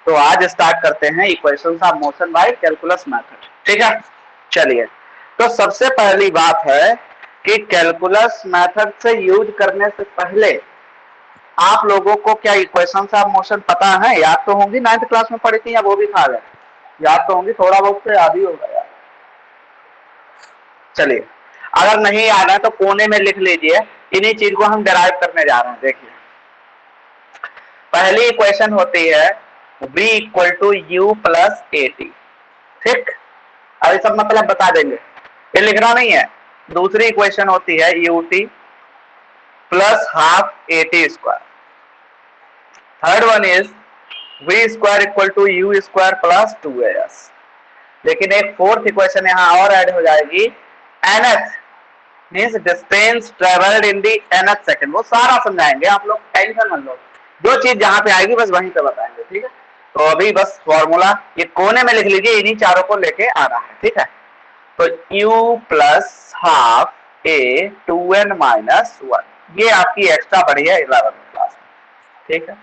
तो आज स्टार्ट करते हैं equations of motion by calculus method. ठीक है, चलिए। तो सबसे पहली बात है कि कैलकुलस मेथड से यूज करने से पहले आप लोगों को क्या इक्वेशंस ऑफ मोशन पता है? याद तो होंगी, 9th क्लास में पढ़ी थी या वो भी खा गए? याद तो होंगी, थोड़ा बहुत तो याद ही होगा यार। चलिए, अगर नहीं याद है तो कोने में लिख लीजिए, इन्हीं चीज को हम डिराइव करने जा रहे हैं। देखिए, पहली इक्वेशन होती है v equal to u plus a t. ठीक, अब सब मतलब बता देंगे, ये लिखना नहीं है। दूसरी इक्वेशन होती है u t plus half a t square. Third one is v square equal to u square plus 2as। लेकिन एक फोर्थ इक्वेशन यहां और ऐड हो जाएगी, nth मींस डिस्टेंस ट्रेवल्ड इन दी nth सेकंड। वो सारा समझाएंगे, आप लोग टेंशन मत लो, जो चीज जहां पे आएगी बस वहीं पे बताएंगे। ठीक है, तो अभी बस फॉर्मूला ये कोने में लिख लीजिए, इन्हीं चारों को लेके आना है। ठीक है, तो u plus half a 2n minus 1, ये आपकी एक्स्ट्रा बढ़ी है 11th क्लास में। ठीक है,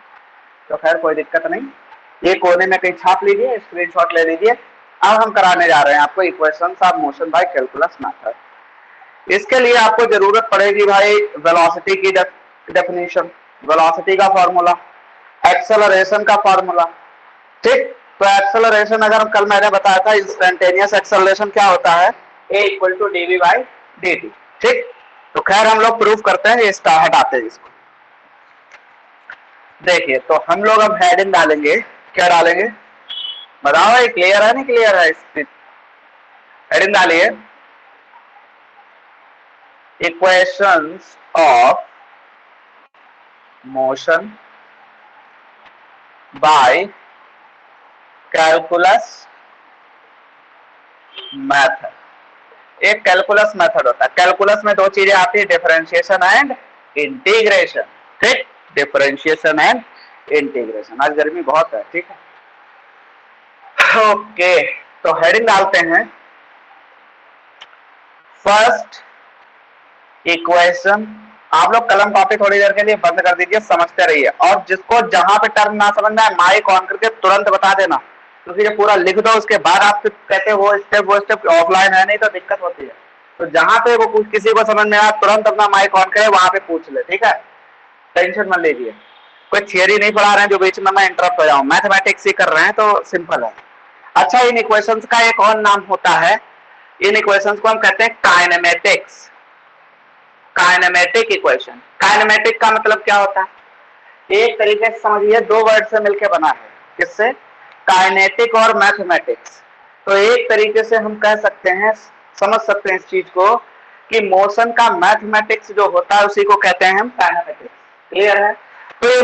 तो खैर कोई दिक्कत नहीं, ये कोने में कहीं छाप लीजिए, स्क्रीनशॉट ले लीजिए। अब हम कराने जा रहे हैं आपको equations of motion by calculus method. इसके लिए आपको जरूरत पड़ेगी भाई वेलोसिटी की डेफिनेशन, वेलोसिटी का फॉर्मूला, एक्सेलरेशन का फॉर्मूला। ठीक, तो एक्सेलरेशन अगर कल मैंने बताया था, इंस्टेंटेनियस एक्सेलरेशन क्या होता है, a equal to dv by dt। ठीक, तो खैर हम लोग प्रूफ करते हैं, ये स्टार हटाते हैं इसको। देखिए, तो हम लोग अब हेडिंग डालेंगे, क्या डालेंगे बताओ, ये क्लियर है नहीं क्लियर है? हेडिंग डालिए, equations of motion by calculus method. एक कैलकुलस मेथड होता है, कैलकुलस में दो चीजें आती है, डिफरेंशिएशन एंड इंटीग्रेशन। ठीक, डिफरेंशिएशन एंड इंटीग्रेशन। आज गर्मी बहुत है। ठीक है, ओके, तो हेडिंग डालते हैं, फर्स्ट इक्वेशन। आप लोग कलम कॉपी थोड़ी देर के लिए बंद कर दीजिए, समझते रहिए, और जिसको जहां पे टर्म ना समझ में आए माइक ऑन करके तुरंत बता देना, क्योंकि ये पूरा लिख दो, उसके बाद आप कहते वो स्टेप ऑफलाइन है, नहीं तो दिक्कत होती है। तो जहां पे वो किसी को समझ में आया तुरंत अपना माइक ऑन करे, वहां पे पूछ ले। ठीक है, टेंशन मत लीजिए, कोई थियरी नहीं पढ़ा रहे हैं जो बीच में मैं इंटरप्ट हो जाऊं, मैथमेटिक्स ही कर रहे हैं तो सिंपल है। अच्छा, इन इक्वेशंस का एक और नाम होता है, इन इक्वेशंस को हम कहते हैं काइनेमेटिक्स। Kinematic equation. काइनेमेटिक का मतलब क्या होता है? एक तरीके से समझिए, दो वर्ड से मिलकर बना है, किससे? काइनेटिक और मैथमेटिक्स। तो एक तरीके से हम कह सकते हैं, समझ सकते हैं इस चीज को, कि मोशन का मैथमेटिक्स जो होता है उसी को कहते हैं हम काइनेमेटिक्स। क्लियर है? तो ये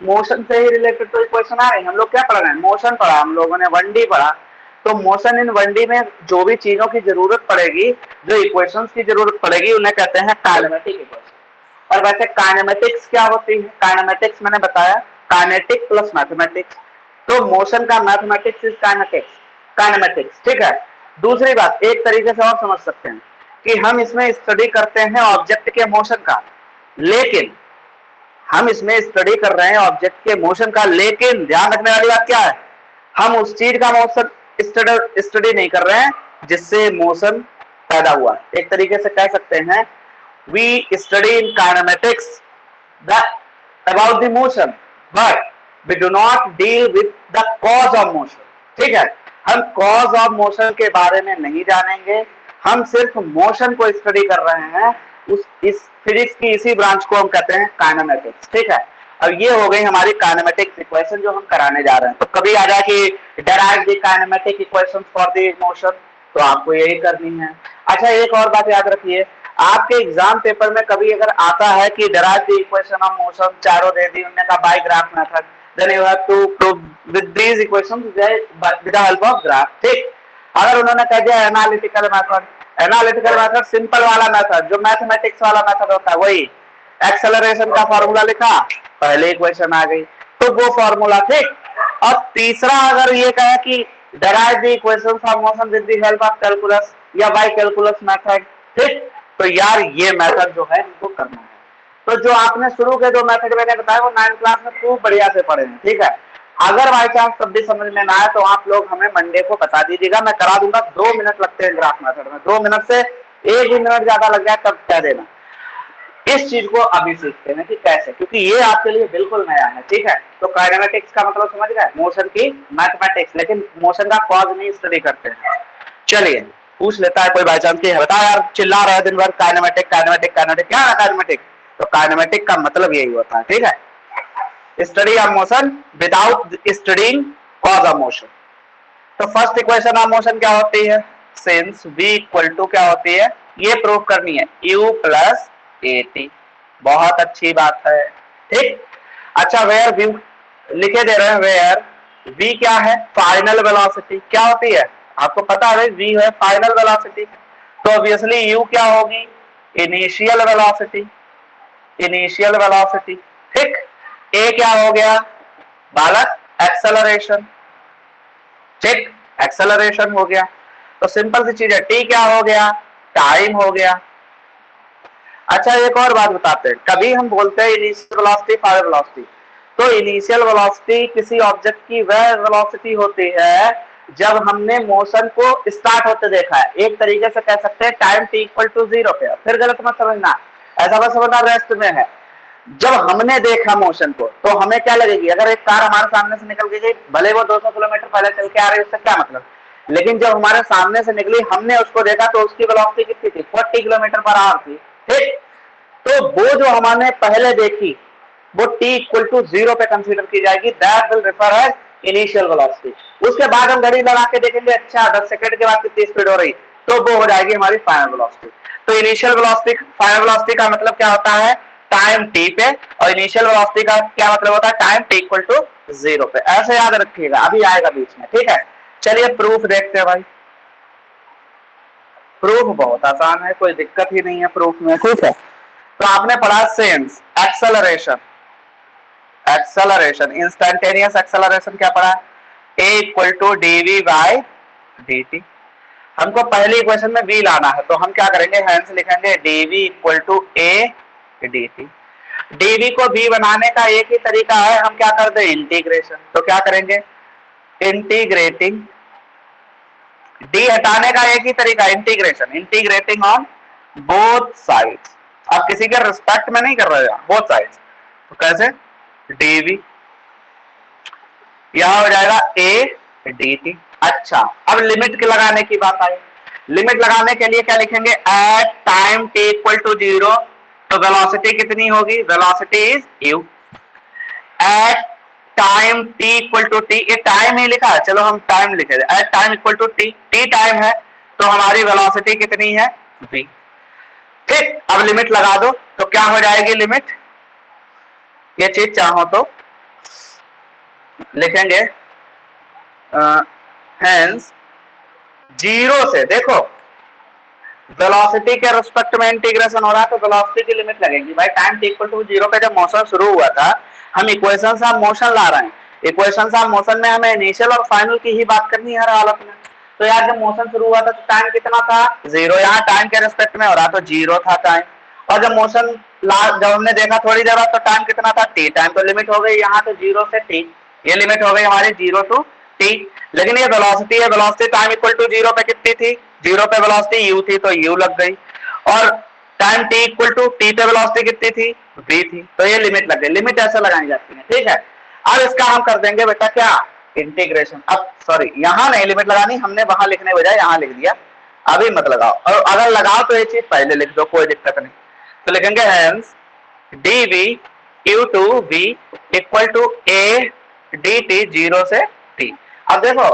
मोशन से ही रिलेटेड तो इक्वेशन आ रही है। हम लोग क्या पढ़ रहे हैं? मोशन पढ़ा हम लोगों ने, 1D पढ़ा। तो मोशन इन 1D में जो भी चीजों की जरूरत पड़ेगी, जो इक्वेशंस की जरूरत पड़ेगी, उन्हें कहते हैं काइनेमेटिक इक्वेशन। और वैसे काइनेमेटिक्स क्या होती है? काइनेमेटिक्स मैंने बताया, काइनेटिक प्लस मैथमेटिक्स। तो मोशन का मैथमेटिक्स इज काइनेटिक्स, काइनेमेटिक्स। ठीक है, दूसरी बात एक तरीके से और समझ सकते हैं कि हम इसमें स्टडी करते हैं ऑब्जेक्ट के मोशन का, लेकिन हम इसमें स्टडी कर रहे हैं ऑब्जेक्ट के मोशन का, लेकिन ध्यान रखने वाली बात क्या है, हम उस चीज का मोशन स्टडी नहीं कर रहे हैं जिससे मोशन पैदा हुआ। एक तरीके से कह सकते हैं, we study in kinematics about the motion, but we do not deal with the cause of motion. ठीक है, हम cause of motion के बारे में नहीं जानेंगे, हम सिर्फ मोशन को स्टडी कर रहे हैं। इस फिजिक्स की इसी ब्रांच को हम कहते हैं काइनेमेटिक्स। ठीक है, अब ये हो गई हमारी काइनेमेटिक्स इक्वेशन जो हम कराने जा रहे हैं। तो कभी आ जाए कि derive the kinematic equation for the motion, तो आपको यही करनी है। अच्छा, एक और बात याद रखिए, आपके एग्जाम पेपर में कभी अगर आता है कि derive the equation of motion, चारों दे दी उन्होंने, का by graph method, then you have to prove with these equations with the help of graph. ठीक, अगर उन्होंने कह दिया analytical method, analytical method simple वाला मेथड जो मैथमेटिक्स वाला मेथड होता है, वही एक्सेलरेशन का फॉर्मूला लिखा, पहले इक्वेशन आ गई, तो वो फॉर्मूला। ठीक, और तीसरा अगर ये कहे कि derive the equations of motion with the help of calculus या बाय कैलकुलस मेथड, ठीक, तो यार ये मेथड जो है इनको करना है। तो जो आपने शुरू के दो मेथड मैंने बताया वो 9th क्लास में खूब बढ़िया से पढ़े हैं। ठीक है, अगर बाई चांस तब भी समझ में ना आए तो आप लोग हमें मंडे को बता दीजिएगा, मैं करा दूंगा। 2 मिनट लगते हैं ग्राफ मेथड में, 2 मिनट से 1 ही मिनट ज्यादा लग जाए तब कह देना। इस चीज को अभी सीखते हैं कि कैसे, क्योंकि ये आपके लिए बिल्कुल नया है, ठीक है। तो काइनेमेटिक्स का मतलब समझ गए, मोशन की मैथमेटिक्स, लेकिन मोशन का कॉज नहीं स्टडी करते हैं। चलिए पूछ लेता है कोई बाई चांस की, बता यार चिल्ला रहा है दिन भर काइनेमेटिक काइनेमेटिक काइनेमेटिक, क्या है काइनेमेटिक? तो काइनेमेटिक का मतलब यही होता है, ठीक है, study of motion without studying cause of motion. तो फर्स्ट इक्वेशन ऑफ मोशन क्या होती है? सिंस v इक्वल टू क्या होती है, ये प्रूव करनी है, u प्लस at। बहुत अच्छी बात है, ठीक। अच्छा वेयर v लिखे दे रहे हैं, वेयर v क्या है? Final velocity. क्या होती है आपको पता है? v है फाइनल वेलोसिटी, तो ऑब्वियसली u क्या होगी? इनिशियल वेलोसिटी, इनिशियल वेलोसिटी, ठीक। a क्या हो गया बालक? एक्सेलरेशन, ठीक, एक्सेलरेशन हो गया। तो सिंपल सी चीज है, t क्या हो गया? टाइम हो गया। अच्छा एक और बात बताते हैं, कभी हम बोलते हैं इनिशियल वेलोसिटी फाइनल वेलोसिटी, तो इनिशियल वेलोसिटी किसी ऑब्जेक्ट की वह वेलोसिटी होती है जब हमने मोशन को स्टार्ट होते देखा है। एक तरीके से कह सकते हैं टाइम t इक्वल टू 0 पे। फिर गलत मत समझना, ऐसा मत समझना रेस्ट में है। जब हमने देखा मोशन को तो हमें क्या लगेगी? अगर एक कार हमारे सामने से निकल गई, भले वो 200 किलोमीटर पहले चल के आ रही है, उससे क्या मतलब, लेकिन जब हमारे सामने से निकली, हमने उसको देखा तो उसकी वेलोसिटी कितनी थी? 40 किलोमीटर पर आवर थी, ठीक। तो वो जो हमने पहले देखी वो t इक्वल टू 0 पे कंसीडर की जाएगी, that will refer as initial velocity. उसके बाद हम घड़ी लगा के देखेंगे, अच्छा 10 सेकंड के बाद कितनी स्पीड हो रही, तो वो हो जाएगी हमारी फाइनल वेलोसिटी। तो इनिशियल वेलोसिटी फाइनल वेलोसिटी का मतलब क्या होता है? टाइम t पे, और इनिशियल वेलोसिटी का क्या मतलब होता है? टाइम t इक्वल टू 0 पे। ऐसे याद रखिएगा, अभी आएगा बीच में, ठीक है। चलिए प्रूफ देखते हैं भाई। प्रूफ बहुत आसान है, कोई दिक्कत ही नहीं है प्रूफ में, ठीक है। तो आपने पढ़ा sense acceleration, acceleration instantaneous acceleration क्या पढ़ा? a equal to dv by dt। हमको पहली इक्वेशन में v लाना है, तो हम क्या करेंगे? हेंस लिखेंगे dv equal to a dt। dv को v बनाने का एक ही तरीका है, हम क्या कर दे? इंटीग्रेशन। तो क्या करेंगे? इंटीग्रेटिंग, d हटाने का एक ही तरीका, integration, integrating on both sides. आप किसी के रिस्पेक्ट में नहीं कर रहे हैं, बोथ साइड्स। तो कैसे? dv, यहां हो जाएगा a dt। अच्छा अब लिमिट के लगाने की बात आई। लिमिट लगाने के लिए क्या लिखेंगे? At time t equal to 0, तो वेलोसिटी कितनी होगी? Velocity is u। At time t equal to t, ये टाइम ही लिखा है, चलो हम टाइम लिखे थे, at time equal to t, t time है, तो हमारी वेलोसिटी कितनी है? v। ठीक, अब लिमिट लगा दो, तो क्या हो जाएगी लिमिट? ये चीज चाहो तो लिखेंगे हेंस 0 से, देखो वेलोसिटी के रिस्पेक्ट में इंटीग्रेशन हो रहा है, तो वेलोसिटी की लिमिट लगेगी भाई। टाइम t इक्वल टू 0 पे जब मोशन शुरू हुआ था, हम इक्वेशंस ऑफ मोशन ला रहे हैं, इक्वेशंस ऑफ मोशन में हमें इनिशियल और फाइनल की ही बात करनी है हर हालत में। तो यार जब मोशन शुरू हुआ था तो टाइम कितना था? 0। यहाँ टाइम के रिस्पेक्ट में हो रहा तो 0 था टाइम, और जब मोशन जब हमने देखा थोड़ी देर बाद तो टाइम कितना था? t time. तो लिमिट हो गई यहाँ तो 0 से t, ये लिमिट हो गई हमारी 0 टू t। लेकिन ये वेलोसिटी है, वेलोसिटी टाइम इक्वल टू 0 पे कितनी थी? 0 पे वेलोसिटी u थी, तो u लग गई, और time t equal to t पे वेलोसिटी कितनी थी? v थी, तो ये लिमिट लग गई। लिमिट ऐसे लगाई जाती है, ठीक है। अब इसका हम कर देंगे बेटा क्या? इंटीग्रेशन। अब सॉरी यहां नहीं लिमिट लगानी, हमने वहां लिखने बजाय यहां लिख दिया, अभी मत लगाओ, और अगर लगाओ तो ये चीज पहले लिख दो, कोई दिक्कत नहीं। तो लिखेंगे hence dv q to v equal to a dt 0 से t। अब देखो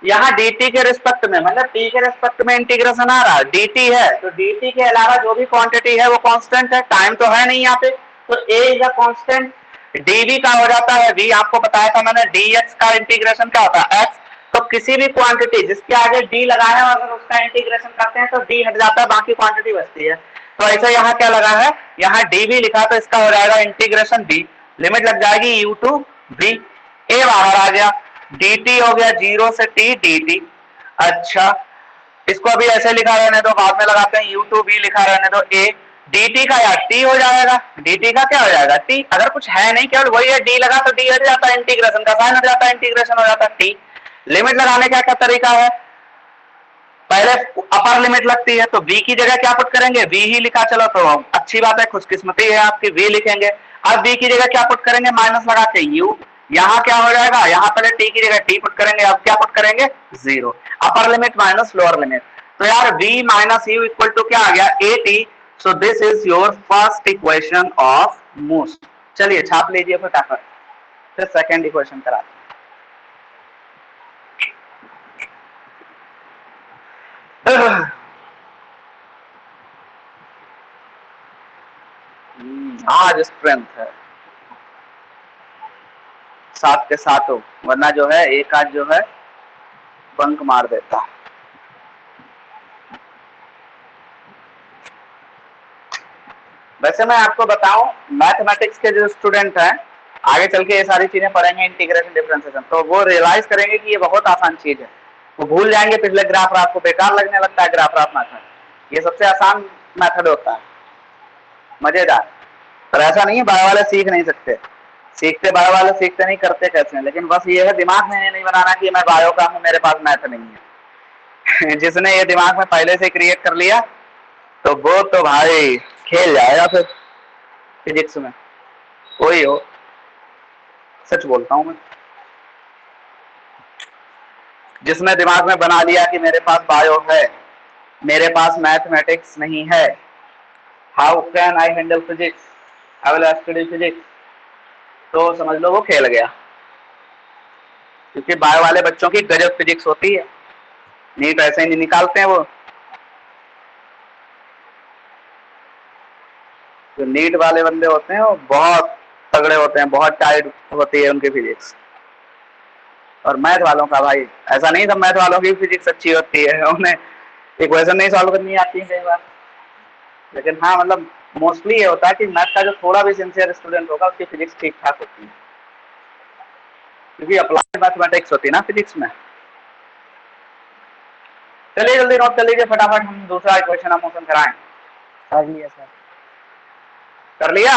यहाँ dt के रिस्पेक्ट में, मतलब t के रिस्पेक्ट में इंटीग्रेशन आ रहा है, dt है, तो dt के अलावा जो भी क्वांटिटी है वो कांस्टेंट है, टाइम तो है नहीं यहाँ पे, तो a is a constant. dv का हो जाता है v, आपको बताया था मैंने, dx का इंटीग्रेशन क्या होता है? x। तो किसी भी क्वांटिटी जिसके आगे d लगा है, अगर उसका इंटीग्रेशन करते हैं तो d हट जाता है, बाकी क्वांटिटी बचती है। तो ऐसा यहाँ क्या लगा है? यहाँ dv लिखा, तो इसका हो जाएगा इंटीग्रेशन d, लिमिट लग जाएगी u टू v, a बाहर आ गया, dt हो गया 0 से t dt। अच्छा इसको अभी ऐसे लिखा रहने दो, बाद में लगाते हैं u टू v लिखा रहने दो a, dt का यार t हो जाएगा, dt का क्या हो जाएगा t, अगर कुछ है नहीं केवल वही है d लगा तो d हट जाता है, इंटीग्रेशन का साइन हट जाता है, इंटीग्रेशन हो जाता है t। लिमिट लगाने का क्या तरीका है, पहले अपर लिमिट लगती है तो v की जगह क्या पुट करेंगे, v ही लिखा, चलो तो अच्छी बात है, खुशकिस्मती है आपकी, v लिखेंगे। अब v की जगह क्या पुट करेंगे, माइनस लगा के u, यहाँ क्या हो जाएगा, यहाँ पहले t की जगह t पुट करेंगे, अब क्या पुट करेंगे, zero, upper limit minus lower limit, तो यार v minus u equal to क्या आ गया, at। So this is your first equation of motion. चलिए छाप लीजिए फटाफट, फिर सेकेंड इक्वेशन कराते हैं। आज स्ट्रेंथ है, साथ के साथ हो, वरना जो है एक आज जो है बंक मार देता। वैसे मैं आपको बताऊं, मैथमेटिक्स के जो स्टूडेंट हैं आगे चल के ये सारी चीजें पढ़ेंगे, इंटीग्रेशन डिफरेंशिएशन, तो वो रियलाइज करेंगे कि ये बहुत आसान चीज है, वो भूल जाएंगे पिछले ग्राफ, आपको बेकार लगने लगता है ग्राफ मैथड, ये सबसे आसान मेथड होता है, मजेदार। पर ऐसा नहीं है बायो वाले सीख नहीं सकते, सीखते बायो वाले सीखते नहीं, करते कैसे हैं, लेकिन बस ये है दिमाग में नहीं बनाना कि मैं बायो का हूं मेरे पास मैथ नहीं है। जिसने ये दिमाग में पहले से क्रिएट कर लिया तो वो तो भाई खेल जाएगा फिर फिजिक्स में, कोई हो, सच बोलता हूं मैं। जिसने दिमाग में बना लिया कि मेरे पास बायो है, मेरे पास मैथमेटिक्स नहीं है, how can I handle physics, I will study physics, तो समझ लो वो खेल गया, क्योंकि बायो वाले बच्चों की गजब फिजिक्स होती है, नीट ऐसे ही नहीं निकालते हैं वो। जो नीट वाले बंदे होते हैं वो बहुत तगड़े होते हैं, बहुत टाइट होती है उनकी फिजिक्स। और मैथ वालों का भाई ऐसा नहीं, सब मैथ वालों की फिजिक्स अच्छी होती है, उन्हें इक्वेशन नहीं सॉल्व करनी आती है कई बार, लेकिन हाँ मतलब मोस्टली ये होता है कि मैथ का जो थोड़ा भी सिंसियर स्टूडेंट होगा उसकी फिजिक्स ठीक ठाक होती है, क्योंकि अप्लाइड मैथमेटिक्स होती है ना फिजिक्स में। चलिए जल्दी नोट कर लीजिए फटाफट, हम दूसरा इक्वेशन हम मोशन कराएं। कर लिया सर, कर लिया,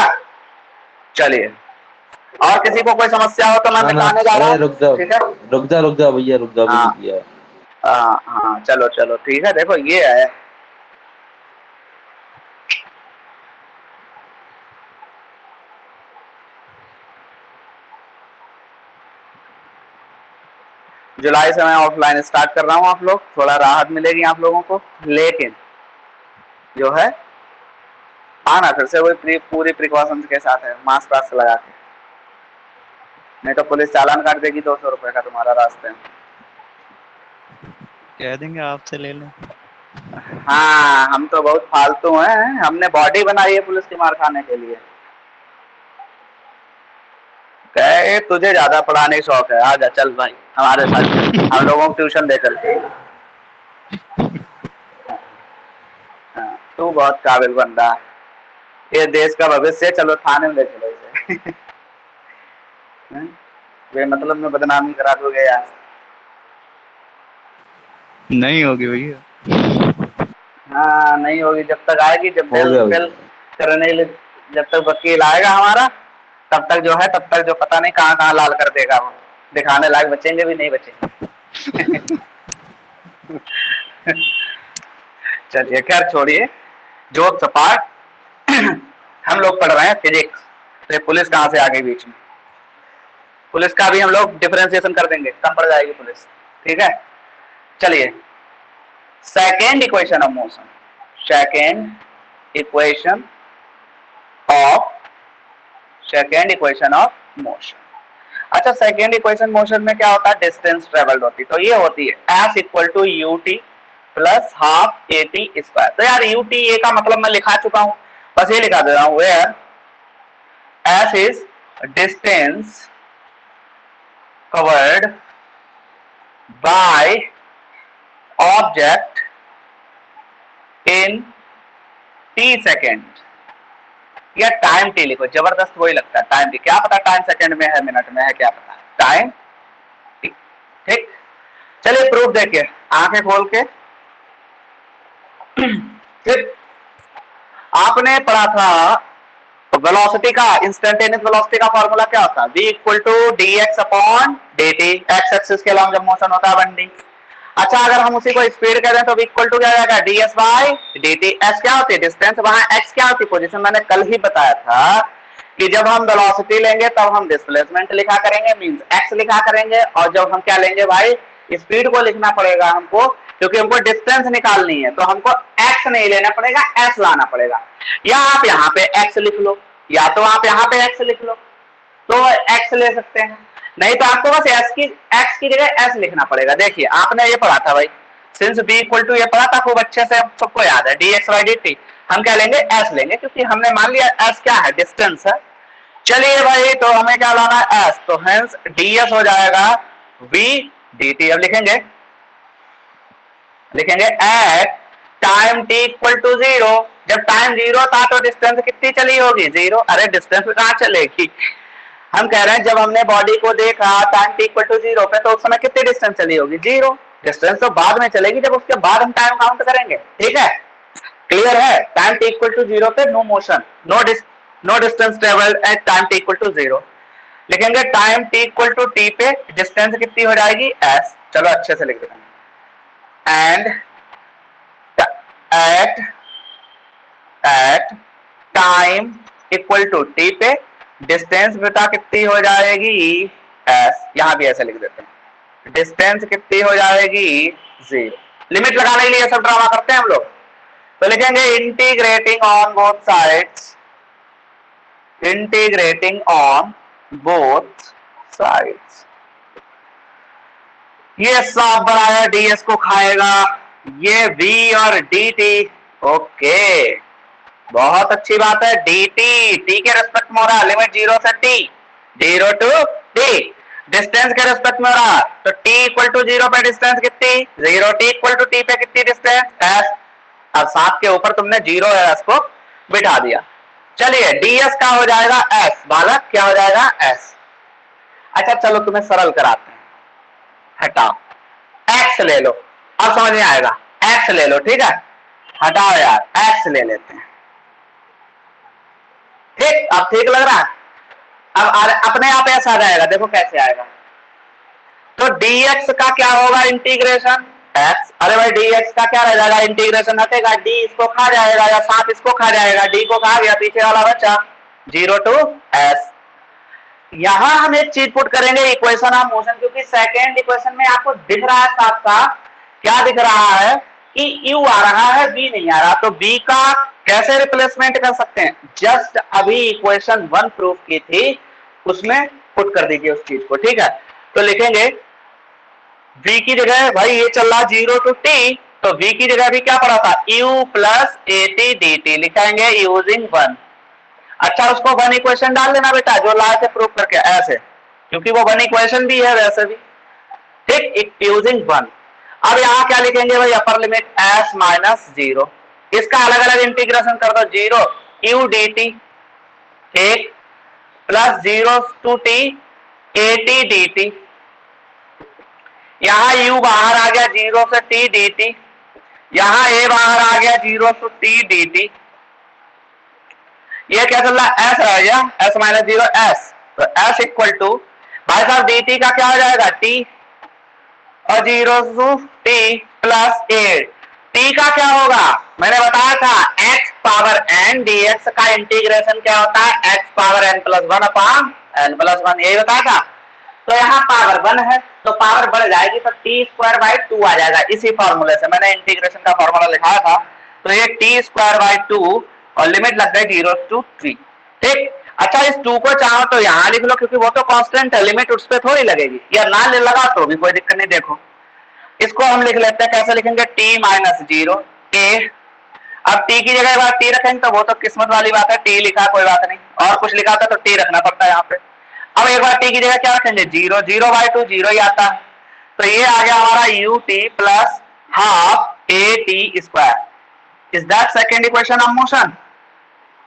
चलिए। और किसी को कोई समस्या हो तो मैं बताने जा रहा हूँ, ठीक है। रुक जा भैया, रुक जा, अभी नहीं हाँ किया। हाँ चलो चलो ठीक है, देखो ये है, जुलाई से मैं ऑफलाइन स्टार्ट कर रहा हूँ, आप लोग थोड़ा राहत मिलेगी आप लोगों को, लेकिन जो है आना फिर से वही पूरी प्रिकॉशन के साथ है, मास्क वास्क लगा के, नहीं तो पुलिस चालान काट देगी 200 रुपए का तुम्हारा रास्ते में। कह देंगे आपसे ले लें। हाँ हम तो बहुत फालतू हैं, हमने बॉडी बनाई है पुलिस की मार खाने के लिए। कहे तुझे ज्यादा पढ़ाने का शौक है, आजा चल भाई हमारे साथ, हम लोगों को ट्यूशन दे करके। तू बहुत काबिल बंदा, ये देश का भविष्य, चलो थाने में ले चलो इसे। वे मतलब में बदनामी करा दोगे यार। नहीं होगी भैया। हाँ नहीं होगी, जब तक आएगी, जब हो बेल गया बेल भैया। करने के लिए जब तक वकील आएगा हमारा, तब तक जो है, तब तक जो पता नहीं कहाँ कहाँ लाल कर देगा वो, दिखाने लायक बचेंगे भी नहीं बचेंगे। चलिए खैर छोड़िए, जोक सपाट। हम लोग पढ़ रहे हैं फिजिक्स, तो पुलिस कहाँ से आ गई बीच में, पुलिस का भी हम लोग डिफरेंशिएशन कर देंगे, कम पड़ जाएगी पुलिस, ठीक है। चलिए second equation of motion, second equation of second equation of motion. अच्छा सेकेंड इक्वेशन मोशन में क्या होता है, डिस्टेंस ट्रेवल्ड होती है, तो ये होती है s equal to u t plus half a t square. तो यार यू टी ए का मतलब मैं लिखा चुका हूं, बस ये लिखा दे रहा हूं, where s is distance covered by object in t second, या टाइम टी लिखो, जबरदस्त वही लगता है टाइम टी, क्या पता टाइम सेकंड में है मिनट में है, क्या पता टाइम टी, ठीक। चलिए प्रूफ देखिए, आंखें खोल के। फिर आपने पढ़ा था वेलोसिटी का, इंस्टेंटेनियस वेलोसिटी का फॉर्मूला क्या होता है? v equal to d x upon d t, x axis के अलॉन्ग जब मोशन होता है 1d। अच्छा, अगर हम उसी को स्पीड कर दें तो v इक्वल टू क्या आ जाएगा? D S by d T. S क्या होती है? डिस्टेंस। वहां x क्या होती है? पोजीशन। मैंने कल ही बताया था कि जब हम वेलोसिटी लेंगे तब हम डिस्प्लेसमेंट लिखा करेंगे, मींस x लिखा करेंगे, और जब हम क्या लेंगे भाई? स्पीड को लिखना पड़ेगा हमको, क्योंकि हमको डिस्टेंस निकालनी है, तो हमको x नहीं लेना पड़ेगा, s लाना पड़ेगा। या आप यहाँ पे x लिख लो, या तो आप यहाँ पे x लिख लो, तो x ले सकते हैं। नहीं तो आपको बस x की जगह s लिखना पड़ेगा। देखिए, आपने ये पढ़ा था भाई, सिंस b इक्वल टू, ये पढ़ा था खूब अच्छे से, सबको याद है, dx by dt। हम क्या लेंगे? s लेंगे, क्योंकि हमने मान लिया s क्या है? डिस्टेंस है। चलिए भाई, तो हमें क्या लाना है? s। तो हेंस ds हो जाएगा v dt। अब लिखेंगे at time t equal to 0। जब टाइम 0 था तो डिस्टेंस कितनी चली होगी? 0। अरे डिस्टेंस कहां चलेगी? हम कह रहे हैं जब हमने बॉडी को देखा टाइम t इक्वल टू 0 पे, तो उस समय कितनी डिस्टेंस चली होगी? 0। डिस्टेंस तो बाद में चलेगी, जब उसके बाद हम टाइम काउंट करेंगे। ठीक है, क्लियर है? टाइम t इक्वल टू 0 पे no motion, no distance travelled at time t equal to 0। लिखेंगे time t equal to t पे डिस्टेंस कितनी हो जाएगी? s। चलो अच्छे से लिख देते हैं। And at time equal to t पे डिस्टेंस बेटा कितनी हो जाएगी? s। यहां भी ऐसे लिख देते हैं, डिस्टेंस कितनी हो जाएगी? 0। लिमिट लगाने के लिए सब ड्रामा करते हैं हम लोग। तो लिखेंगे integrating on both sides, integrating on both sides. ये सब बनाया ds को खाएगा, ये v और dt। ओके, बहुत अच्छी बात है। dt t के रेस्पेक्ट में हो रहा है, लिमिट 0 से t, 0 टू t। डिस्टेंस के रेस्पेक्ट में हो रहा है, तो t इक्वल टू 0 पे डिस्टेंस कितनी? 0। t इक्वल टू t पे कितनी डिस्टेंस? s। अब 7 के ऊपर तुमने 0 है s को बिठा दिया। चलिए ds का हो जाएगा s। बालक क्या हो जाएगा? s। अच्छा चलो तुम्हें सरल कराते हैं, हटाओ x ले लो। अब समझ में आएगा, x ले लो। ठीक है, हटाओ यार, x ले लेते हैं। ठीक, अब ठीक लग रहा है? अब अपने आप ऐसा आ जाएगा, देखो कैसे आएगा। तो dx का क्या होगा? Integration x। अरे भाई dx का क्या रह जाएगा? इंटीग्रेशन हटेगा, d इसको खा जाएगा, या 7 इसको खा जाएगा, d को खा गया, पीछे वाला बचा 0 टू s। यहां हम एक चीज पुट करेंगे, इक्वेशन ऑफ मोशन, क्योंकि सेकेंड इक्वेशन में आपको दिख रहा है साफ साफ, क्या दिख रहा है कि u आ रहा है, v नहीं आ रहा। तो v का कैसे रिप्लेसमेंट कर सकते हैं? जस्ट अभी इक्वेशन 1 प्रूफ की थी, उसमें पुट कर दीजिए उस चीज को। ठीक है, तो लिखेंगे v की जगह, भाई ये चल रहा 0 टू t, तो v की जगह भी क्या पड़ा था? u प्लस at dt लिखाएंगे यूजिंग 1। अच्छा, उसको 1 इक्वेशन डाल लेना बेटा, जो लाए थे प्रूफ करके, ऐसे, क्योंकि वो 1 इक्वेशन भी है वैसे भी। ठीक, यूजिंग 1। अब यहां क्या लिखेंगे भाई? Upper limit s minus 0। इसका अलग अलग इंटीग्रेशन कर दो, 0 u dt, ठीक, plus 0 to t at dt। यहां u बाहर आ गया, 0 से t dt। यहां a बाहर आ गया, 0 टू t dt। ये क्या चल रहा है? s रह गया, s माइनस 0 s। तो s इक्वल टू, भाई साहब dt का क्या हो जाएगा? t, और 0 टू t प्लस 8। t का क्या होगा? मैंने बताया था x पावर n dx का इंटीग्रेशन क्या होता है? x power n plus 1 upon n plus 1, यही बताया था। तो यहाँ पावर 1 है, तो पावर बढ़ जाएगी, तो टी स्क्वायर बाई 2 आ जाएगा। इसी फॉर्मूले से मैंने इंटीग्रेशन का फॉर्मूला लिखाया था। तो ये टी स्क्वायर बाई 2 और लिमिट लग गई 0 टू 3। ठीक, अच्छा इस 2 को चाहो तो यहाँ लिख लो, क्योंकि वो तो कांस्टेंट है, लिमिट उस पर थोड़ी लगेगी, या ना लगा तो भी कोई दिक्कत नहीं। देखो इसको हम लिख लेते हैं, कैसे लिखेंगे? t minus 0 a। अब t की जगह एक बार t रखेंगे तो वो तो किस्मत वाली बात है, t लिखा कोई बात नहीं, और कुछ लिखा था तो t रखना पड़ता है यहाँ पे। अब एक बार t की जगह क्या रखेंगे? 0, 0 बाई 2 0 ही आता है। तो ये आ गया हमारा ut plus half at square. Is that second equation of motion?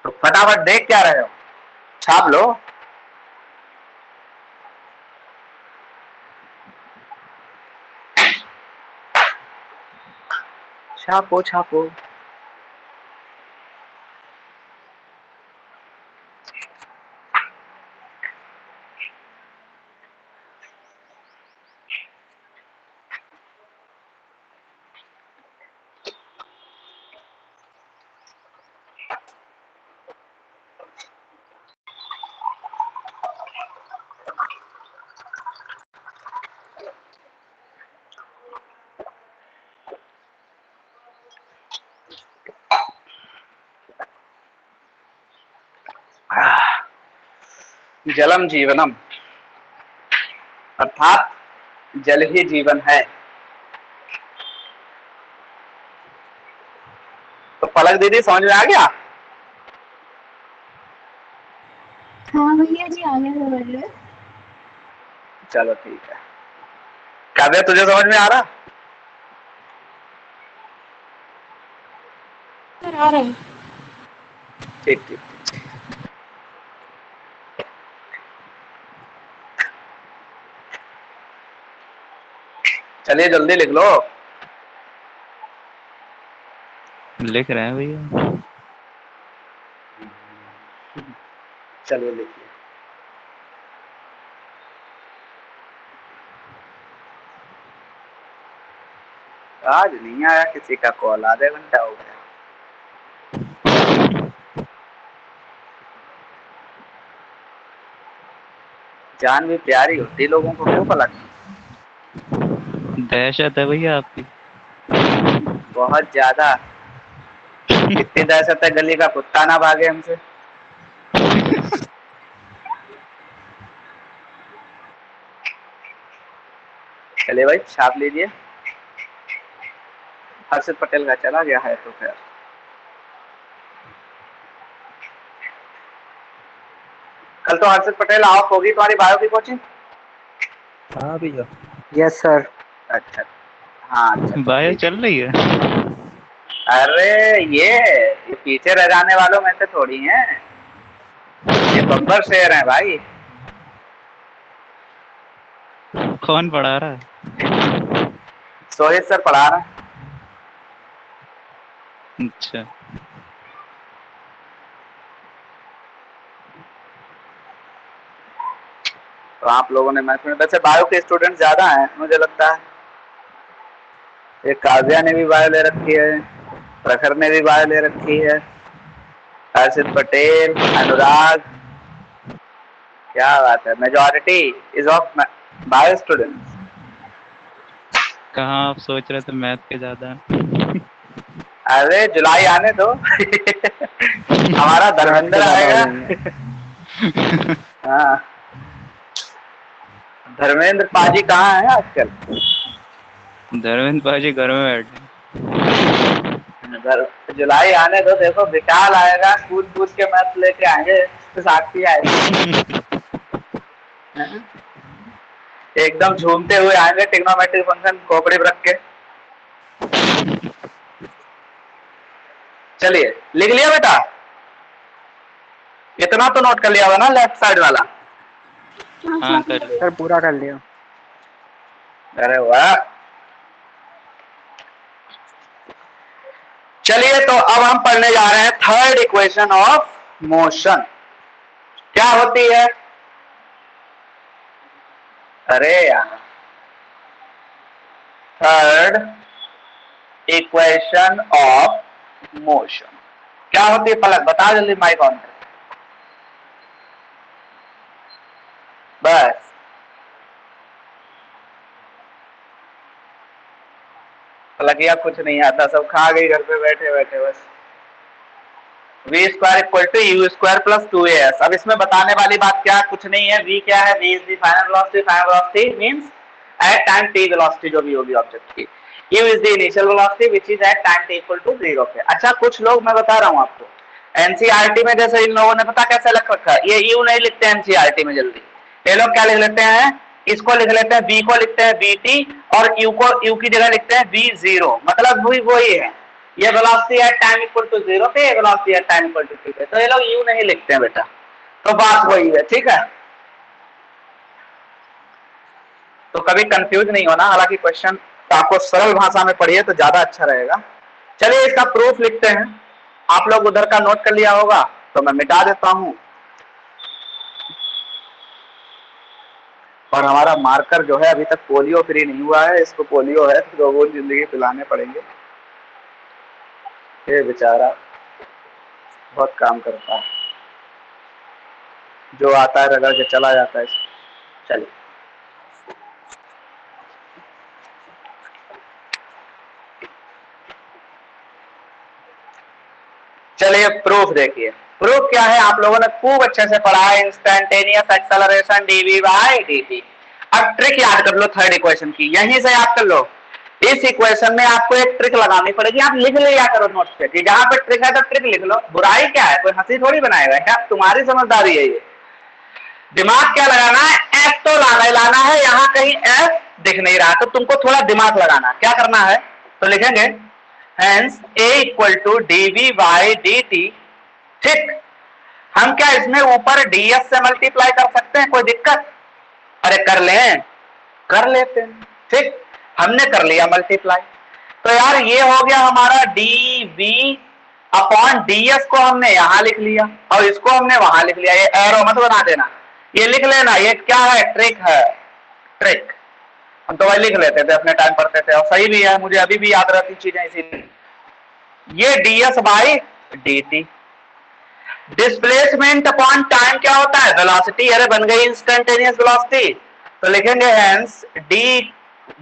तो फटाफट देख क्या रहे हो, छाप लो। छापो छापो। जलम जीवनम, अर्थात जल ही जीवन है। तो पलक दीदी समझ में आ गया? हाँ भैया जी आ गया समझ में। चलो ठीक है। काव्या तुझे समझ में आ रहा? सर आ रहे हैं। ठीक ठीक। चलिए जल्दी लिख लो। लिख रहे हैं भैया। चलिए लिखिए। आज नहीं आया किसी का कॉल, आधे घंटा हो गया। जान भी प्यारी होती लोगों को, क्यों पलक? दहशत है भैया आपकी। बहुत ज्यादा। इतनी दहशत है गली का कुत्ता ना भागे हमसे। चलिए भाई छाप लीजिए। हर्षित पटेल का चला गया है तो फिर कल तो हर्षित पटेल ऑफ होगी तुम्हारी बायो की कोचिंग। हाँ भैया। Yes sir. अच्छा हाँ अच्छा बायो ठीक। चल रही है। अरे ये पीछे रह जाने वालों में से थोड़ी हैं, ये बब्बर शेर हैं भाई। कौन पढ़ा रहा है? सोहित सर पढ़ा रहे हैं। अच्छा। तो आप लोगों ने मैथ में, वैसे बायो के स्टूडेंट ज्यादा हैं मुझे लगता है। ये काव्या ने भी बायो ले रखी है, प्रखर ने भी बायो ले रखी है, हर्षित पटेल, अनुराग। क्या बात है, majority is of bio students. कहाँ आप सोच रहे थे मैथ के ज्यादा? अरे जुलाई आने दो। हमारा धर्मेंद्र आएगा। हाँ धर्मेंद्र पाजी कहाँ है आजकल? धर्मेंद्र पाजी घर में बैठे। जुलाई आने दो, देखो विशाल आएगा, कूद कूद के मैथ लेके आएंगे, तो साक्षी आएगी। एकदम झूमते हुए आएंगे ट्रिग्नोमेट्रिक फंक्शन खोपड़ी पर रख के। चलिए लिख लिया बेटा? इतना तो नोट कर लिया होगा ना लेफ्ट साइड वाला? हाँ कर ली। सर पूरा कर लिया। अरे वाह। चलिए तो अब हम पढ़ने जा रहे हैं थर्ड इक्वेशन ऑफ मोशन। क्या होती है? अरे यार, थर्ड इक्वेशन ऑफ मोशन क्या होती है? पलक बता जल्दी, माइक ऑन कर। बस पलकिया कुछ नहीं आता, सब खा गई घर पे बैठे बैठे बस। V square equal to u square plus 2as। अब इसमें बताने वाली बात क्या, कुछ नहीं है। वी क्या है? V is the final velocity. Final velocity means at time t velocity जो भी होगी ऑब्जेक्ट की। U is the initial velocity which is at time t equal to 0 पे। अच्छा कुछ लोग, मैं बता रहा हूं आपको, एनसीईआरटी में जैसे इन लोगों ने पता कैसे लिख रखा है, ये यू नहीं लिखते एनसीईआरटी में जल्दी। ये लोग क्या लिख लेते हैं? इसको लिख लेते हैं, बी को लिखते हैं बीटी, और यू को यू की जगह लिखते हैं v0। मतलब वही है, ये velocity at time equal to 0 पे, ये velocity at time equal to t पे। तो ये लोग यू नहीं लिखते हैं बेटा, तो बात वही है। ठीक है, तो कभी कंफ्यूज नहीं होना। हालांकि क्वेश्चन आपको सरल भाषा में पढ़िए तो ज्यादा अच्छा रहेगा। चलिए इसका प्रूफ लिखते हैं। आप लोग उधर का नोट कर लिया होगा तो मैं मिटा देता हूं। और हमारा मार्कर जो है अभी तक पोलियो फ्री नहीं हुआ है, इसको पोलियो है तो रोज जिंदगी पिलाने पड़ेंगे। ये बेचारा बहुत काम करता है, जो आता है रगड़ के चला जाता है। चलिए चलिए प्रूफ देखिए। प्रूफ क्या है, आप लोगों ने खूब अच्छे से पढ़ा है, instantaneous acceleration d v by d t. अब ट्रिक याद कर लो थर्ड इक्वेशन की, यहीं से याद कर लो। इस इक्वेशन में आपको एक ट्रिक लगानी पड़ेगी, आप लिख लिया करो नोट्स पे कि जहां पे ट्रिक है तो ट्रिक लिख लो, बुराई क्या है, कोई हंसी थोड़ी बनाएगा क्या, तुम्हारी समझदारी है ये। दिमाग क्या लगाना है, एफ तो लाना है, यहां कहीं एफ दिख नहीं रहा तो तुमको थोड़ा दिमाग लगाना, क्या करना है तो लिखेंगे hence a equal to d v by d t. ठीक, हम क्या इसमें ऊपर डीएस से मल्टीप्लाई कर सकते हैं, कोई दिक्कत? अरे कर लें, कर लेते हैं। ठीक, हमने कर लिया मल्टीप्लाई, तो यार ये हो गया हमारा डी वी अपॉन डीएस को हमने यहां लिख लिया और इसको हमने वहां लिख लिया, ये एरो मत बना देना, ये लिख लेना, ये क्या है, ट्रिक है, ट्रिक। हम तो वही लिख लेते थे अपने टाइम पढ़ते थे और सही भी है, मुझे अभी भी याद रहती चीजें इसीलिए। ये DS by D. Displacement upon time क्या होता है, वेलोसिटी, अरे बन गई इंस्टेंटेनियस वेलोसिटी, तो लिखेंगे hence d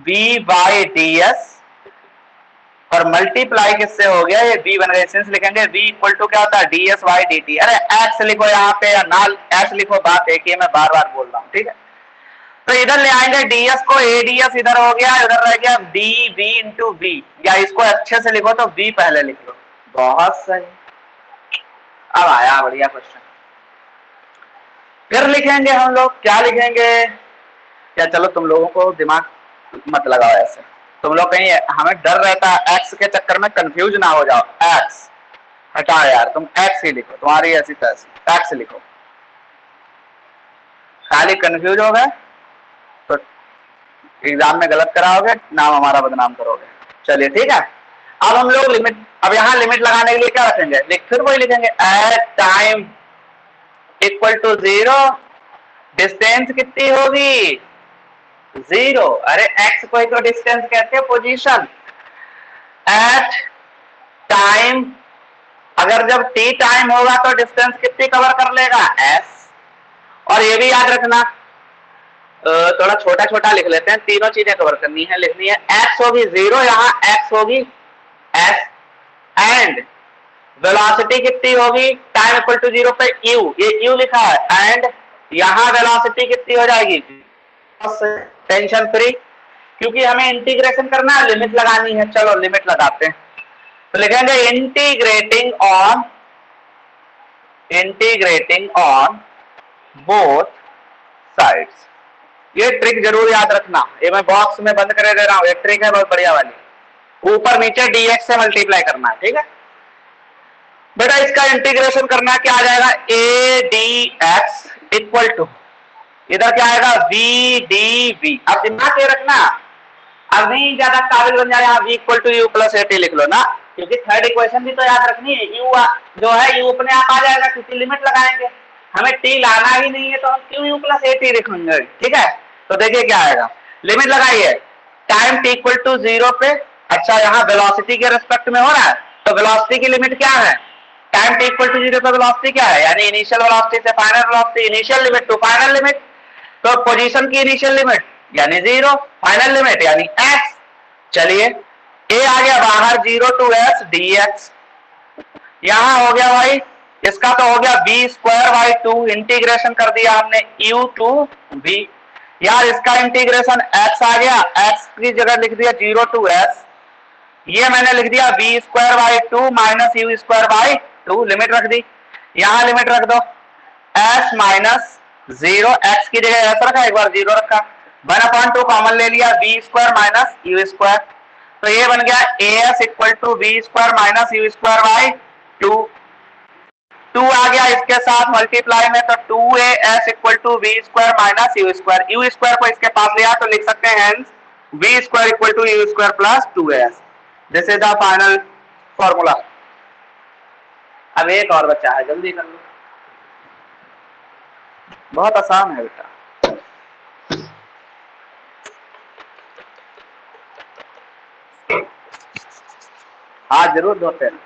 v by d s और मल्टीप्लाई किससे हो गया, ये v बन गया, सिंस लिखेंगे v इक्वल टू क्या होता है D S by d T. अरे x लिखो यहाँ पे या ना x लिखो, बात एक ही है, मैं बार बार बोल रहा हूँ, ठीक है। तो इधर ले आएंगे ds को, ads इधर हो गया, इधर रह गया dv इंटू v, या इसको अच्छे से लिखो तो v पहले लिख लो, बहुत सही। अब आया बढ़िया क्वेश्चन, फिर लिखेंगे हम लोग, क्या लिखेंगे, या चलो तुम लोगों को दिमाग मत लगाओ ऐसे, तुम लोग कहीं, हमें डर रहता है एक्स के चक्कर में कंफ्यूज ना हो जाओ, एक्स हटा यार, तुम एक्स ही लिखो, तुम्हारी ऐसी तैसी एक्स लिखो, खाली कंफ्यूज हो गए तो एग्जाम में गलत कराओगे, नाम हमारा बदनाम करोगे। चलिए ठीक है, अब हम लोग लिमिट, अब यहाँ लिमिट लगाने के लिए क्या रखेंगे, फिर वही लिखेंगे at time equal to 0, distance कितनी होगी 0, अरे एक्स को ही तो डिस्टेंस कहते हैं, पोजीशन। एट टाइम, अगर जब t टाइम होगा तो डिस्टेंस कितनी कवर कर लेगा s, और ये भी याद रखना, थोड़ा छोटा छोटा लिख लेते हैं, तीनों चीजें कवर करनी है, लिखनी है, x होगी 0, यहाँ x होगी s, एंड वेलोसिटी कितनी होगी टाइम इक्वल टू 0 पे u, ये u लिखा है, एंड यहाँ वेलोसिटी कितनी हो जाएगी, टेंशन फ्री, क्योंकि हमें इंटीग्रेशन करना है, लिमिट लगानी है, चलो लिमिट लगाते हैं, तो लिखेंगे इंटीग्रेटिंग ऑन बोथ साइड्स। ये ट्रिक जरूर याद रखना, ये मैं बॉक्स में बंद कर दे रहा हूं, ये ट्रिक है बहुत बढ़िया वाली, ऊपर नीचे dx से मल्टीप्लाई करना है, ठीक है बेटा। इसका इंटीग्रेशन करना, क्या आ जाएगा, a d x equal to, इधर क्या आएगा वी डी वी। अब दिमाग ये रखना, अब नहीं ज्यादा काबिल बन जाए, यहाँ v equal to u plus a t लिख लो ना, क्योंकि थर्ड इक्वेशन भी तो याद रखनी है, u जो है u अपने आप आ जाएगा, क्योंकि लिमिट लगाएंगे, हमें t लाना ही नहीं है तो हम क्यों u प्लस एटी लिखेंगे, ठीक है। तो देखिए क्या आएगा, लिमिट लगाइए, टाइम t इक्वल टू 0 पे, अच्छा यहाँ वेलोसिटी के रिस्पेक्ट में हो रहा है, तो वेलोसिटी की लिमिट क्या है, टाइम t इक्वल टू 0 पे वेलोसिटी क्या है, यानी इनिशियल वेलोसिटी से final velocity, initial limit to final limit, तो पोजीशन की इनिशियल लिमिट यानी 0, फाइनल लिमिट यानी x। चलिए a आ गया बाहर 0 टू s dx, यहां हो गया भाई, इसका तो हो गया v स्क्वायर बाई 2, इंटीग्रेशन कर दिया हमने u टू v, यार इसका इंटीग्रेशन x आ गया, x की जगह लिख दिया 0 टू s, ये मैंने लिख दिया v square by 2 minus u square by 2, limit रख दी, यहां लिमिट रख दो s माइनस 0, x की जगह s रखा, एक बार 0 रखा, 1/2 कॉमन ले लिया, v square minus u square, तो ये बन गया as equal to v square minus u square by 2 आ गया इसके साथ मल्टीप्लाई में, तो 2as equal to v square minus u square को इसके पास लिया तो लिख सकते हैं hence v square equal to u square plus 2as, this is the final formula. अब एक और बचा है, जल्दी कर लो, बहुत आसान है बेटा, हाथ जरूर धोते हैं।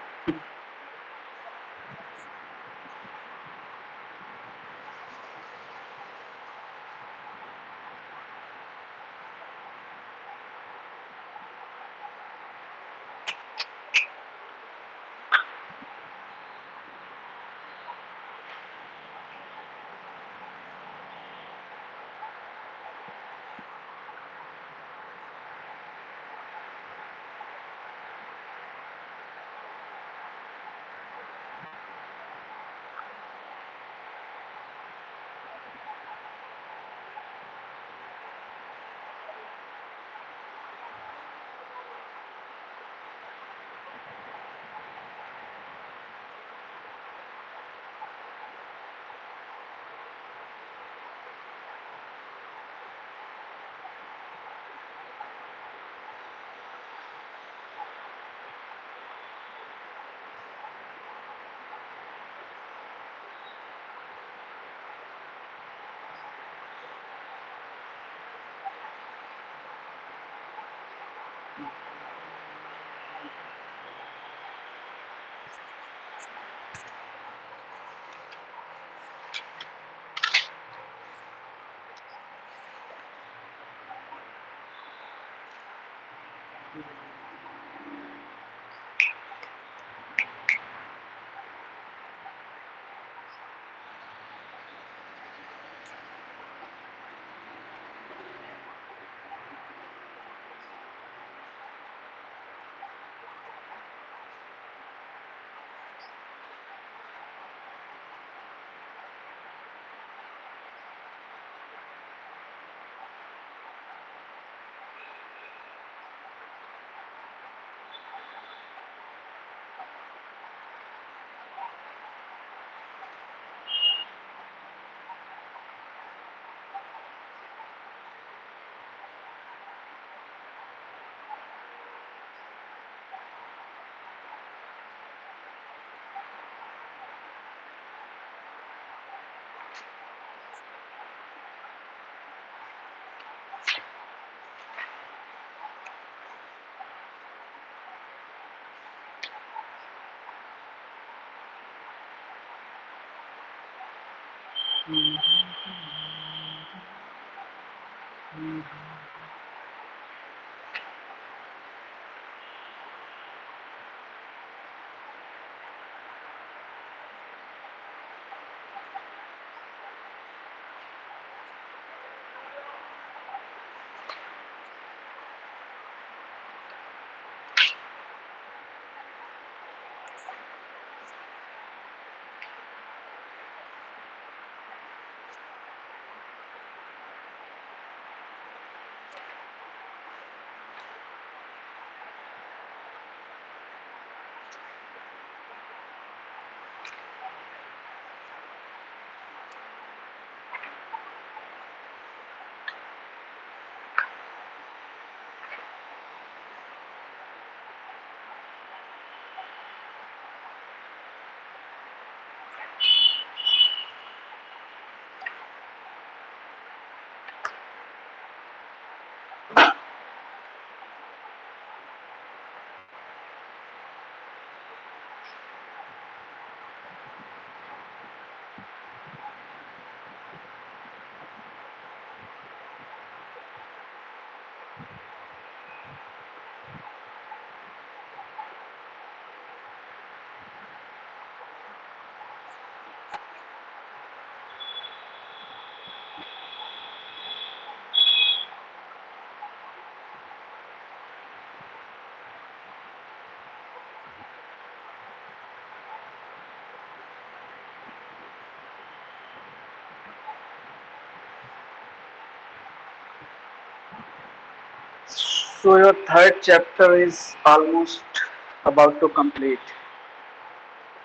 So your third chapter is almost about to complete.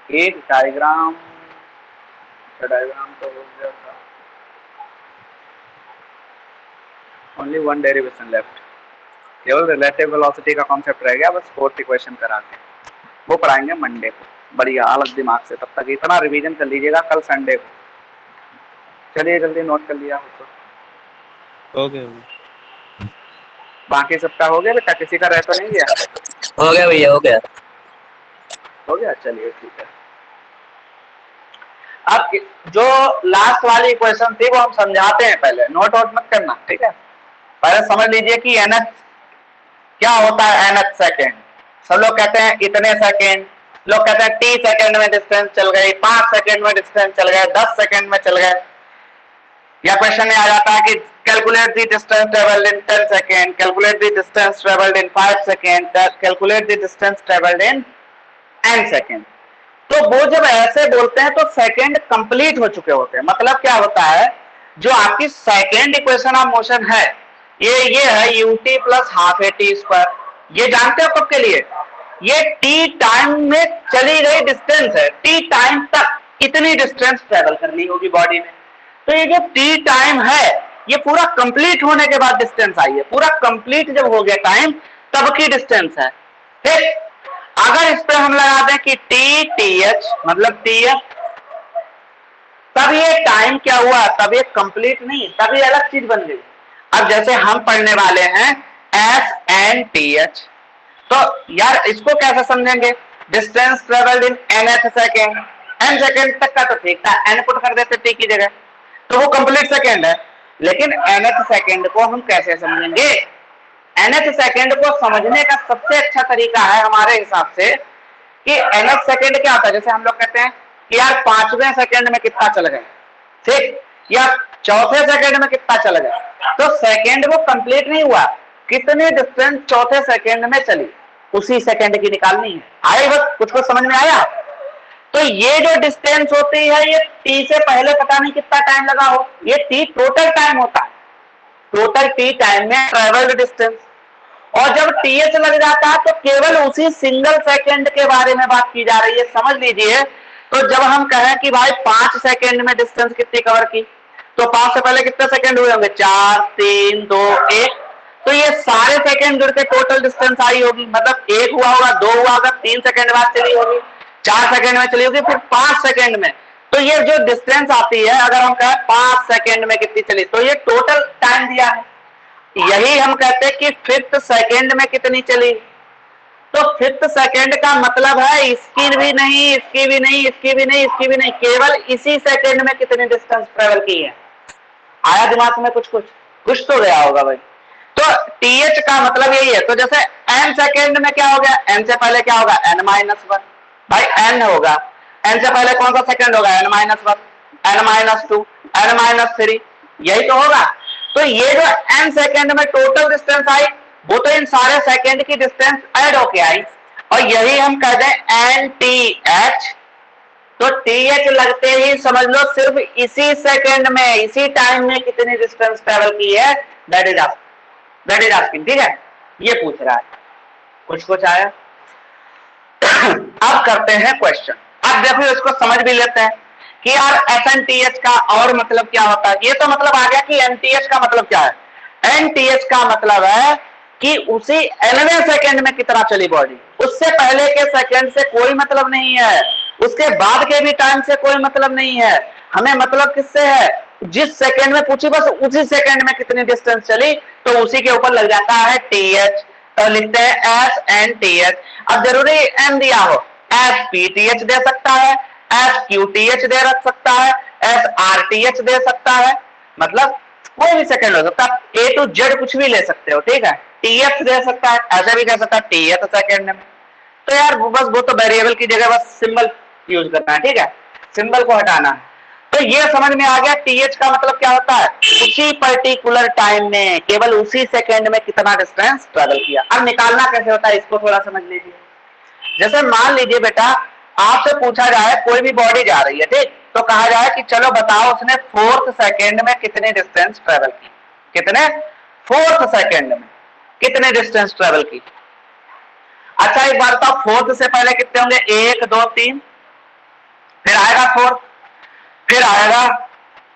एक डायग्राम तो हो गया था. Only one derivation left. केवल रिलेटिव वेलोसिटी का कॉन्सेप्ट रह गया, बस फोर्थ इक्वेशन करा के वो पढ़ाएंगे मंडे को. बढ़िया अलग दिमाग से. तब तक इतना रिवीजन कर लीजिएगा कल संडे को. चलिए जल्दी नोट कर लिया हो तो. ओके. बाकी सबका हो गया बेटा, किसी का रह तो नहीं गया? हो गया भैया, हो गया. हो गया, चलिए ठीक है. अब जो लास्ट वाली इक्वेशन थी वो हम समझाते हैं. पहले नोट आउट मत करना, ठीक है? पहले समझ लीजिए कि nth क्या होता है. nth second. सब लोग कहते हैं इतने सेकेंड, लोग कहते हैं 30 सेकेंड में डिस्टेंस चल गई, 5 सेकेंड में डिस्टेंस चल गए, 10 सेकेंड में चल गए. या क्वेश्चन में आ जाता है कि calculate the distance travelled in 10 second, calculate the distance travelled in 5 second, calculate the distance travelled in n second. तो वो जब ऐसे बोलते हैं तो सेकेंड कंप्लीट हो चुके होते हैं. मतलब क्या होता है, जो आपकी सेकेंड इक्वेशन ऑफ मोशन है ये है ut plus half a t square. ये जानते हो कब के लिए? ये t टाइम में चली गई डिस्टेंस है. t टाइम तक कितनी डिस्टेंस ट्रेवल करनी होगी बॉडी में. तो ये जो t टाइम है ये पूरा कंप्लीट होने के बाद डिस्टेंस आई है. पूरा कंप्लीट जब हो गया टाइम तब की डिस्टेंस है. ठीक. अगर इस पे हम लगा दें कि th मतलब tf, तब ये टाइम क्या हुआ, तब ये कंप्लीट नहीं, तब ये अलग चीज बन गई. अब जैसे हम पढ़ने वाले हैं SNTH, तो यार इसको कैसे समझेंगे? डिस्टेंस ट्रेवल्ड इन nth सेकेंड. n सेकेंड तक का तो ठीक था, n पुट कर देते t की जगह, तो वो कंप्लीट सेकेंड है. लेकिन nth सेकेंड को हम कैसे समझेंगे? nth सेकंड को समझने का सबसे अच्छा तरीका है हमारे हिसाब से कि nth सेकंड क्या होता है। जैसे हम लोग कहते हैं कि यार 5वें सेकंड में कितना चल गए, ठीक, या चौथे सेकंड में कितना चल गए, तो सेकंड वो कंप्लीट नहीं हुआ, कितनी डिस्टेंस चौथे सेकंड में चली उसी सेकंड की निकालनी है। आया बस, कुछ कुछ समझ में आया। तो ये जो डिस्टेंस होती है ये t से पहले पता नहीं कितना टाइम लगा हो, ये t टोटल टाइम होता है, टोटल t टाइम में ट्रेवल्ड डिस्टेंस। और जब th लग जाता है तो केवल उसी सिंगल सेकंड के बारे में बात की जा रही है, समझ लीजिए। तो जब हम कहें कि भाई 5 सेकंड में डिस्टेंस कितनी कवर की, तो 5 से पहले कितने सेकंड हुए होंगे, 4 3 2 1, तो ये सारे सेकंड जुड़ के टोटल डिस्टेंस आई होगी। मतलब 1 हुआ होगा, 2 हुआ होगा, 3 सेकंड बाद चली होगी, 4 सेकंड में चली होगी, फिर 5 सेकंड में। तो ये जो डिस्टेंस आती है, अगर हम कहें 5 सेकंड में कितनी चली, तो ये टोटल टाइम दिया है। यही हम कहते हैं कि 5th सेकंड में कितनी चली। तो 5th सेकंड का मतलब है इसकी भी नहीं, इसकी भी नहीं, इसकी भी नहीं, इसकी भी नहीं, केवल इसी सेकंड में कितनी डिस्टेंस ट्रेवल की है। आया दिमाग में कुछ कुछ तो गया होगा भाई। तो th का मतलब यही है। तो जैसे n सेकंड में क्या हो गया, n से पहले क्या होगा, n-1, भाई n होगा, n से पहले कौन सा सेकंड होगा, n-1, n-2, n-3, यही तो होगा। तो ये जो n सेकंड में टोटल डिस्टेंस आई, वो तो इन सारे सेकंड की डिस्टेंस ऐड होके आई, और यही हम कह दें nth। तो th लगते ही समझ लो सिर्फ इसी सेकंड में, इसी टाइम में कितनी डिस्टेंस ट्रेवल की है, दैट इज आस्किंग, ठीक है। ये पूछ रहा है, कुछ आया। अब करते हैं क्वेश्चन। अब देखो इसको समझ भी लेते हैं कि यार SNTH का और मतलब क्या होता है। ये तो मतलब आ गया कि NTH का मतलब क्या है। NTH का मतलब है कि उसी 11वें सेकंड में कितना चली बॉडी, उससे पहले के सेकंड से कोई मतलब नहीं है, उसके बाद के भी टाइम से कोई मतलब नहीं है। हमें मतलब किससे है, जिस सेकंड में पूछी बस उसी सेकंड में कितनी डिस्टेंस चली, तो उसी के ऊपर लग जाता है TH। तो लिखते हैं SNTH। अब जरूरी n दिया हो, SPTH दे सकता है, SQTH दे रख सकता है, SRTH दे सकता है, मतलब कोई भी सेकंड हो सकता है, A to Z कुछ भी ले सकते हो, ठीक है। TH दे सकता है, ऐसे भी कह सकता है TH सेकंड में। तो यार बस वो तो वेरिएबल की जगह बस सिंबल यूज करना है, ठीक है, सिंबल को हटाना है। तो ये समझ में आ गया TH का मतलब क्या होता है, उसी पर्टिकुलर टाइम में केवल उसी सेकंड में कितना डिस्टेंस ट्रेवल किया। अब निकालना कैसे होता है इसको थोड़ा समझ लीजिए। जैसे मान लीजिए बेटा आपसे पूछा जाए कोई भी बॉडी जा रही है, ठीक, तो कहा जाए कि चलो बताओ उसने 4th सेकंड में कितने डिस्टेंस ट्रेवल की, कितने 4th सेकंड में कितने डिस्टेंस ट्रेवल की। अच्छा एक बार बताओ 4th से पहले कितने होंगे, 1 2 3, फिर आएगा 4th, फिर आएगा,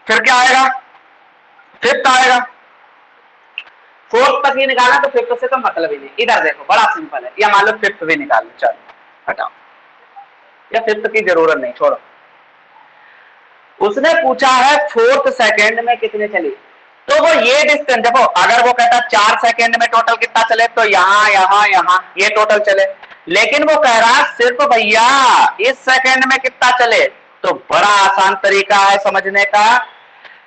फिर क्या आएगा, 5th आएगा। 4th तक ही निकाला तो 5th से तो मतलब ही नहीं। इधर देखो बड़ा सिंपल है, या मान लो 5th भी निकाल लो, चलो हटाओ, या 5th की जरूरत नहीं, छोड़ो। उसने पूछा है 4th सेकंड में कितने चली, तो वो ये डिस्टेंस देखो, अगर वो कहता 4 सेकंड में टोटल कितना चले, तो यहां यहां यहां ये टोटल चले। लेकिन वो कह रहा है सिर्फ भैया इस सेकंड में कितना चले, तो बड़ा आसान तरीका है समझने का।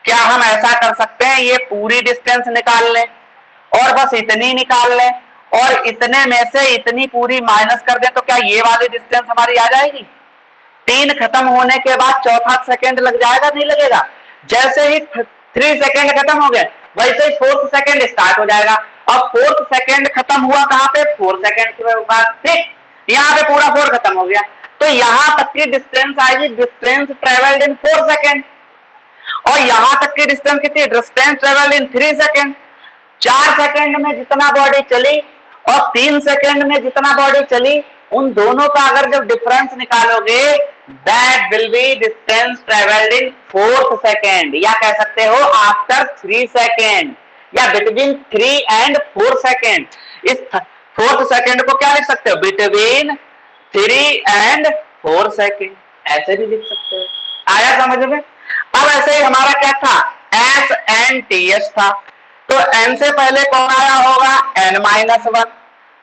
क्या हम ऐसा कर सकते हैं, ये पूरी डिस्टेंस निकाल लें और बस इतनी निकाल लें, और इतने में से इतनी पूरी माइनस कर दें, तो क्या ये वाली डिस्टेंस हमारी आ जाएगी। 3 खत्म होने के बाद चौथा सेकंड लग जाएगा, नहीं लगेगा। जैसे ही 3 सेकंड खत्म हो गए, वैसे ही 4th सेकंड स्टार्ट हो जाएगा। अब 4th सेकंड खत्म हुआ कहां पे, 4 सेकंड के बाद, ठीक, यहाँ पे पूरा 4 खत्म हो गया, तो यहां तक की डिस्टेंस आएगी डिस्टेंस ट्रेवल्ड इन 4 सेकंड, और यहां तक की डिस्टेंस कितनी, डिस्टेंस ट्रेवल्ड इन 3 सेकंड। 4 सेकंड में जितना बॉडी चली और 3 सेकंड में जितना बॉडी चली, उन दोनों का अगर जब डिफरेंस निकालोगे, that will be distance travelled in 4th second, या कह सकते हो आफ्टर 3 सेकंड, या बिटवीन 3 and 4 सेकंड। इस 4th सेकंड को क्या लिख सकते हो, बिटवीन 3 and 4 सेकंड, ऐसे भी लिख सकते हो। आया समझ में। अब ऐसे ही हमारा क्या था, SNTH था, तो n से पहले कौन आया होगा, n-1।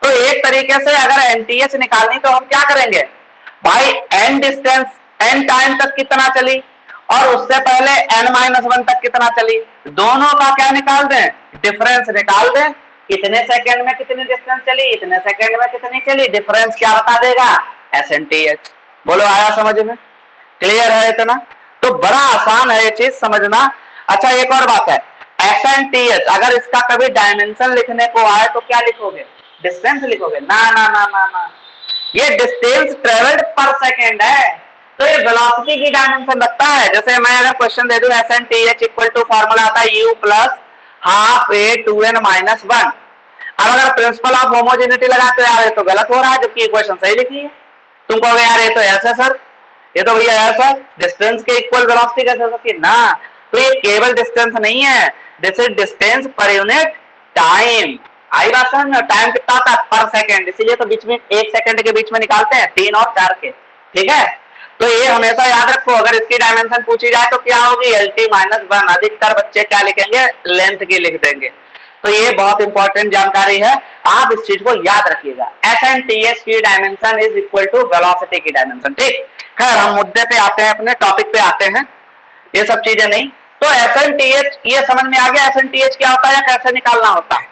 तो एक तरीके से अगर NTH निकालनी तो हम क्या करेंगे भाई, n डिस्टेंस n टाइम तक कितना चली और उससे पहले n-1 तक कितना चली, दोनों का क्या निकाल दें, डिफरेंस निकाल दें, इतने सेकंड में कितनी डिस्टेंस चली, इतने सेकंड में कितनी चली, डिफरेंस क्या बता देगा, SNTH। बोलो आया समझ में, क्लियर है इतना? तो बड़ा आसान है ये चीज समझना। अच्छा एक और बात है, SNTH अगर इसका कभी डायमेंशन लिखने को आए तो क्या लिखोगे, डिस्टेंस लिखोगे? ना ना ना ना ना, ये डिस्टेंस ट्रेवल्ड पर सेकेंड है, तो ये वेलोसिटी की डायमेंशन रखता है। जैसे मैं अगर क्वेश्चन दे दूं SNTH इक्वल टू फॉर्मूला आता है U plus half A 2n minus 1। अब अगर प्रिंसिपल ऑफ होमोजेनिटी लगाते यार ये तो गलत हो रहा है, जबकि इक्वेशन सही लिखी है। तुम कहोगे यार ये तो ऐसा सर, ये तो भैया ऐसा डिस्टेंस के इक्वल वेलोसिटी कैसे हो सकती है ना, तो ये केवल डिस्टेंस नहीं है, this is distance per unit time. आई बात समझ में? टाइम कितना होता है, पर सेकंड, इसीलिए तो बीच में 1 सेकंड के बीच में निकालते हैं 3 और 4 के, ठीक है? तो ये हमेशा याद रखो, अगर इसकी डायमेंशन पूछी जाए तो क्या होगी, LT माइनस 1। अधिकतर बच्चे क्या लिखेंगे, लेंथ की लिख देंगे। तो ये बहुत इंपॉर्टेंट जानकारी है, आप इस चीज को याद रखिएगा। SNTH की dimension is equal to velocity की डायमेंशन, ठीक? खैर हम मुद्दे पे आते हैं, अपने टॉपिक पे आते हैं, ये सब चीजें नहीं। तो SNTH ये समझ में आ गया, SNTH क्या होता है, कैसे निकालना होता है।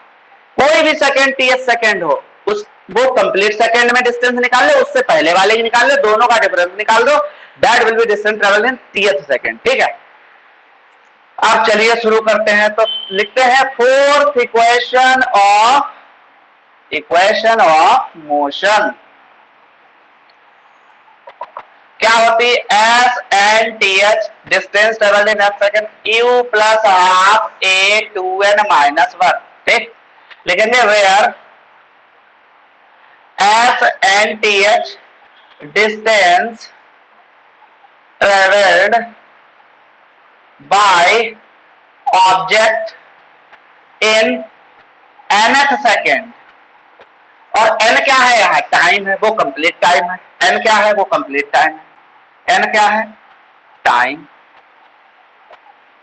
कोई भी सेकंड TH सेकंड हो, उस वो कंप्लीट सेकंड में डिस्टेंस निकाल ले, उससे पहले वाले की निकाल ले, दोनों का डिफरेंस निकाल दो, that will be distance travelled in TH second, ठीक है? अब चलिए शुरू करते हैं। तो लिखते हैं फोर्थ इक्वेशन ऑफ मोशन। क्या होती है, SNTH distance travelled in second U plus half A 2n minus 1, ठीक? लिखेंगे where SNTH distance travelled by object in nth second. और n क्या है, यहाँ टाइम है, वो कंप्लीट टाइम है। n क्या है, वो कंप्लीट टाइम है। n क्या है, टाइम,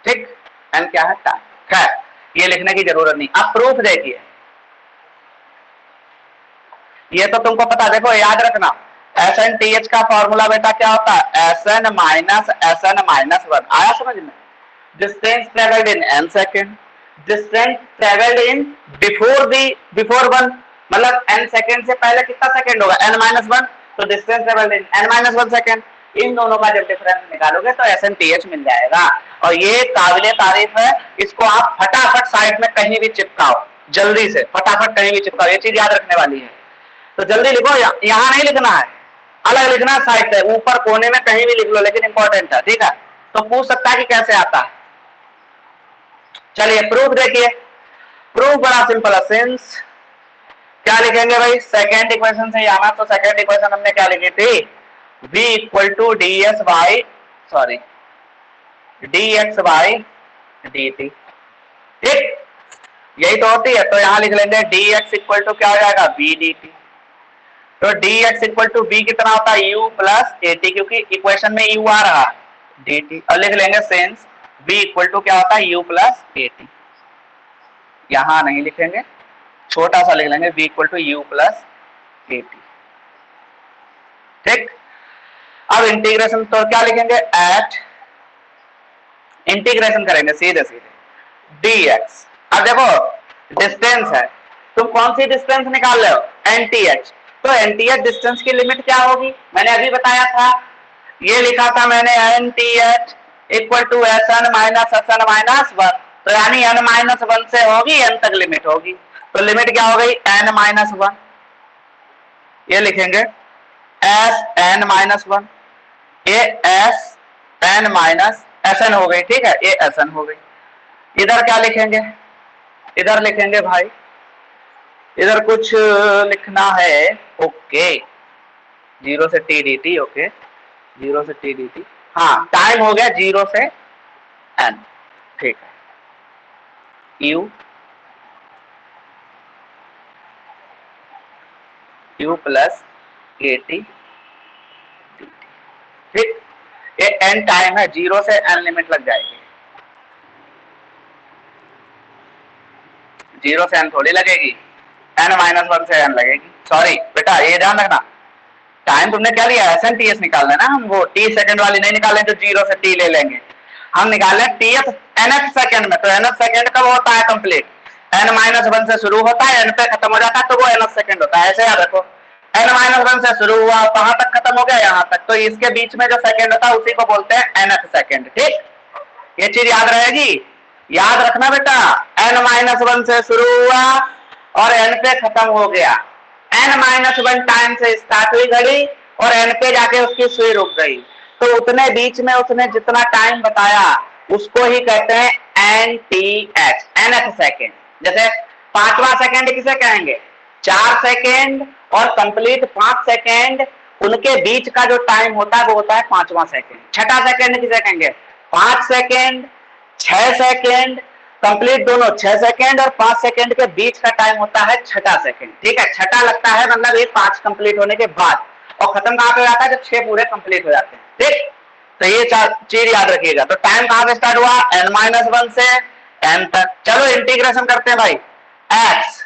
ठीक? n क्या है, टाइम। खैर ये लिखने की जरूरत नहीं। अब प्रूफ देखिए, ये तो तुमको पता, देखो याद रखना, SNTH का फॉर्मूला बेटा क्या होता है, SN माइनस SN माइनस 1। आया समझ में? Distance travelled in n second, distance travelled in before 1, मतलब n सेकेंड से पहले कितना सेकेंड होगा, n माइनस 1, तो distance travelled in n minus 1 second. इन दोनों का जब डिफरेंस निकालोगे तो SNTH मिल जाएगा। और ये काबिले तारीफ है, इसको आप फटाफट साइड में कहीं भी चिपकाओ, जल्दी से फटाफट कहीं भी चिपकाओ, ये चीज याद रखने वाली है। तो जल्दी लिखो, यहाँ नहीं लिखना है, अलग लिखना है, साइड से ऊपर कोने में कहीं भी लिख लो, लेकिन इंपॉर्टेंट है, ठीक है? तो पूछ सकता है कि कैसे आता है। चलिए प्रूफ देखिए, प्रूफ बड़ा सिंपल है। सिंस क्या लिखेंगे भाई, सेकेंड इक्वेशन से आना, तो सेकेंड इक्वेशन हमने क्या लिखी थी, v equal to dx by dx by dt, ठीक? यही तो होती है। तो यहां लिख लेंगे dx इक्वल टू क्या हो जाएगा, v dt। तो dx इक्वल टू v कितना होता है, u प्लस at, क्योंकि इक्वेशन में u आ रहा है, dt। और लिख लेंगे सिंस v इक्वल टू क्या होता है, u प्लस at। यहां नहीं लिखेंगे, छोटा सा लिख लेंगे, v equal to u plus at, ठीक? अब इंटीग्रेशन तो क्या लिखेंगे, एट इंटीग्रेशन करेंगे सीधे सीधे dx। अब देखो डिस्टेंस है, तुम कौन सी डिस्टेंस निकाल रहे हो, NTH। तो NTH डिस्टेंस की लिमिट क्या होगी, मैंने अभी बताया था, ये लिखा था मैंने, NTH equal to SN minus SN minus 1। तो यानी n माइनस 1 से होगी n तक लिमिट होगी। तो लिमिट क्या हो गई, n माइनस 1। ये लिखेंगे SN माइनस 1, ये SN माइनस SN हो गई, ठीक है? ये SN हो गई। इधर क्या लिखेंगे, इधर लिखेंगे भाई, इधर कुछ लिखना है, ओके, 0 से t dt, ओके, 0 से t dt। हाँ टाइम हो गया 0 से n, ठीक है? u प्लस at, ठीक? ये n टाइम है, 0 से n लिमिट लग जाएगी, 0 से n थोड़ी लगेगी, n माइनस 1 से n लगेगी। सॉरी बेटा, ये ध्यान रखना, टाइम तुमने क्या लिया, SNTH निकालना है ना, हम वो t सेकंड वाली नहीं निकालें जो 0 से t ले लेंगे, हम निकालें TH nth सेकंड में। तो nth सेकंड कब होता है कंप्लीट, n-1 से शुरू होता है, n पे खत्म हो जाता है, तो वो nth सेकंड होता है। ऐसे याद रखो, n-1 से शुरू हुआ, कहां तक खत्म हो गया, यहां तक, तो इसके बीच में जो सेकंड होता है उसी को बोलते हैं nth सेकंड। ठीक, ये चीज याद रहेगी, याद रखना बेटा। n-1 से शुरू हुआ और n पे खत्म हो गया, n-1 टाइम से स्टार्ट हुई घड़ी और n पे जाके उसकी सुई रुक गई, तो उतने बीच में उसने जितना टाइम बताया उसको ही कहते हैं nth, nth सेकंड। जैसे 5वां सेकंड किसे कहेंगे, 4 सेकंड और कंप्लीट 5 सेकंड, उनके बीच का जो टाइम होता है वो होता है 5वां सेकंड। छठा सेकंड किसे कहेंगे, 5 सेकंड, 6 सेकंड, कंप्लीट दोनों 6 सेकंड और 5 सेकंड के बीच का टाइम होता है छठा सेकंड। ठीक है, छठा लगता है मतलब ये 5 कंप्लीट होने के बाद, और खत्म कहां पे हो जाता है, जब 6 पूरे कंप्लीट हो जाते हैं। ठीक, तो ये चीज याद रखिएगा। तो टाइम कहां से स्टार्ट हुआ, n-1 से n तक। चलो इंटीग्रेशन करते हैं भाई। x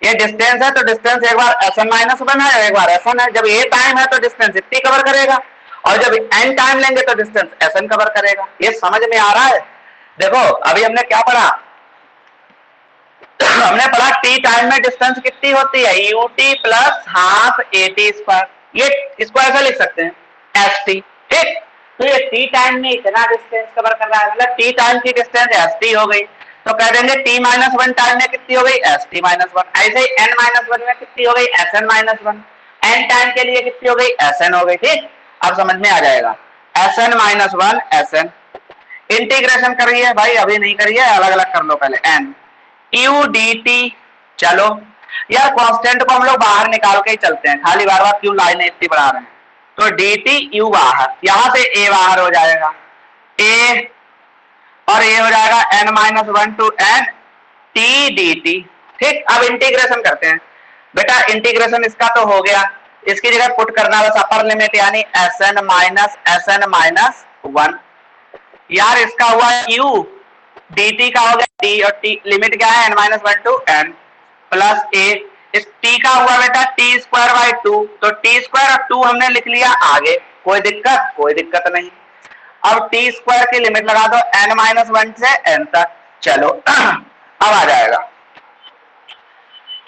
ये डिस्टेंस है, तो डिस्टेंस एक बार sn-1 है, एक बार sn है। जब ये टाइम है तो डिस्टेंस इतनी कवर करेगा, और जब n टाइम लेंगे तो डिस्टेंस sn कवर करेगा। ये समझ में आ रहा है। देखो अभी हमने क्या पढ़ा, हमने पढ़ा t टाइम में डिस्टेंस कितनी होती है, ut प्लस हाफ at²। ये इसको ऐसा लिख सकते हैं st। ठीक, तो ये t टाइम में इतना डिस्टेंस कवर कर रहा है, मतलब t टाइम की डिस्टेंस st हो गई, तो कह देंगे t-1 टाइम में कितनी हो गई, st-1। ऐसे ही n-1 में कितनी हो गई, sn-1। n टाइम के लिए कितनी हो गई, sn हो गई। ठीक, अब समझ में आ जाएगा, sn-1 sn। इंटीग्रेशन करिए भाई, अभी नहीं करिए, अलग अलग कर लो पहले। n u dt, चलो यार कांस्टेंट को हम लोग बाहर निकाल के ही चलते हैं, खाली बार बार क्यों लाइनें इतनी बढ़ा रहे हैं। तो dt u बाहर, यहां से a बाहर हो जाएगा, a और ये हो जाएगा n-1 to n t dt। ठीक, अब इंटीग्रेशन करते हैं बेटा। इंटीग्रेशन इसका तो हो गया, इसकी जगह पुट करना बस अपर लिमिट, यानी sn-1। यार इसका हुआ u, dt का हो गया t, और t लिमिट क्या है, n-1 to n plus a। इस t का हुआ बेटा t²/2, तो t² और 2 हमने लिख लिया आगे, कोई दिक्कत, कोई दिक्कत नहीं। अब t² की लिमिट लगा दो n-1 से n तक। चलो अब आ जाएगा,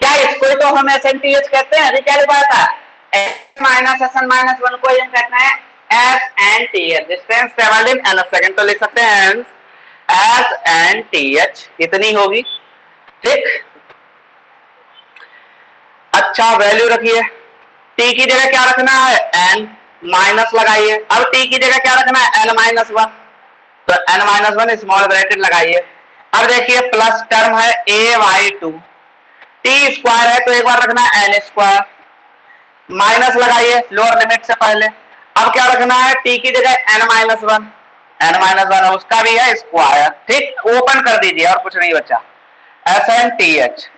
क्या इसको तो हम SNTH कहते हैं, अभी क्या लिखा था, sn-1 को ये कहते हैं SNTH, डिस्टेंस ट्रेवल्ड इन nth सेकंड। तो लिख सकते हैं SNTH, इतनी होगी। ठीक, अच्छा वैल्यू रखिए, t की जगह क्या रखना है, n, माइनस लगाइए। अब t की जगह क्या रखना है, n-1, तो n-1 स्मॉल ब्रैकेट लगाइए। अब देखिए प्लस टर्म है a/2, t² है तो एक बार रखना है n², माइनस लगाइए लोअर लिमिट से पहले। अब क्या रखना है, t की जगह n-1 उसका भी है स्क्वायर। ठीक, ओपन कर दीजिए और कुछ नहीं बचा, SNTH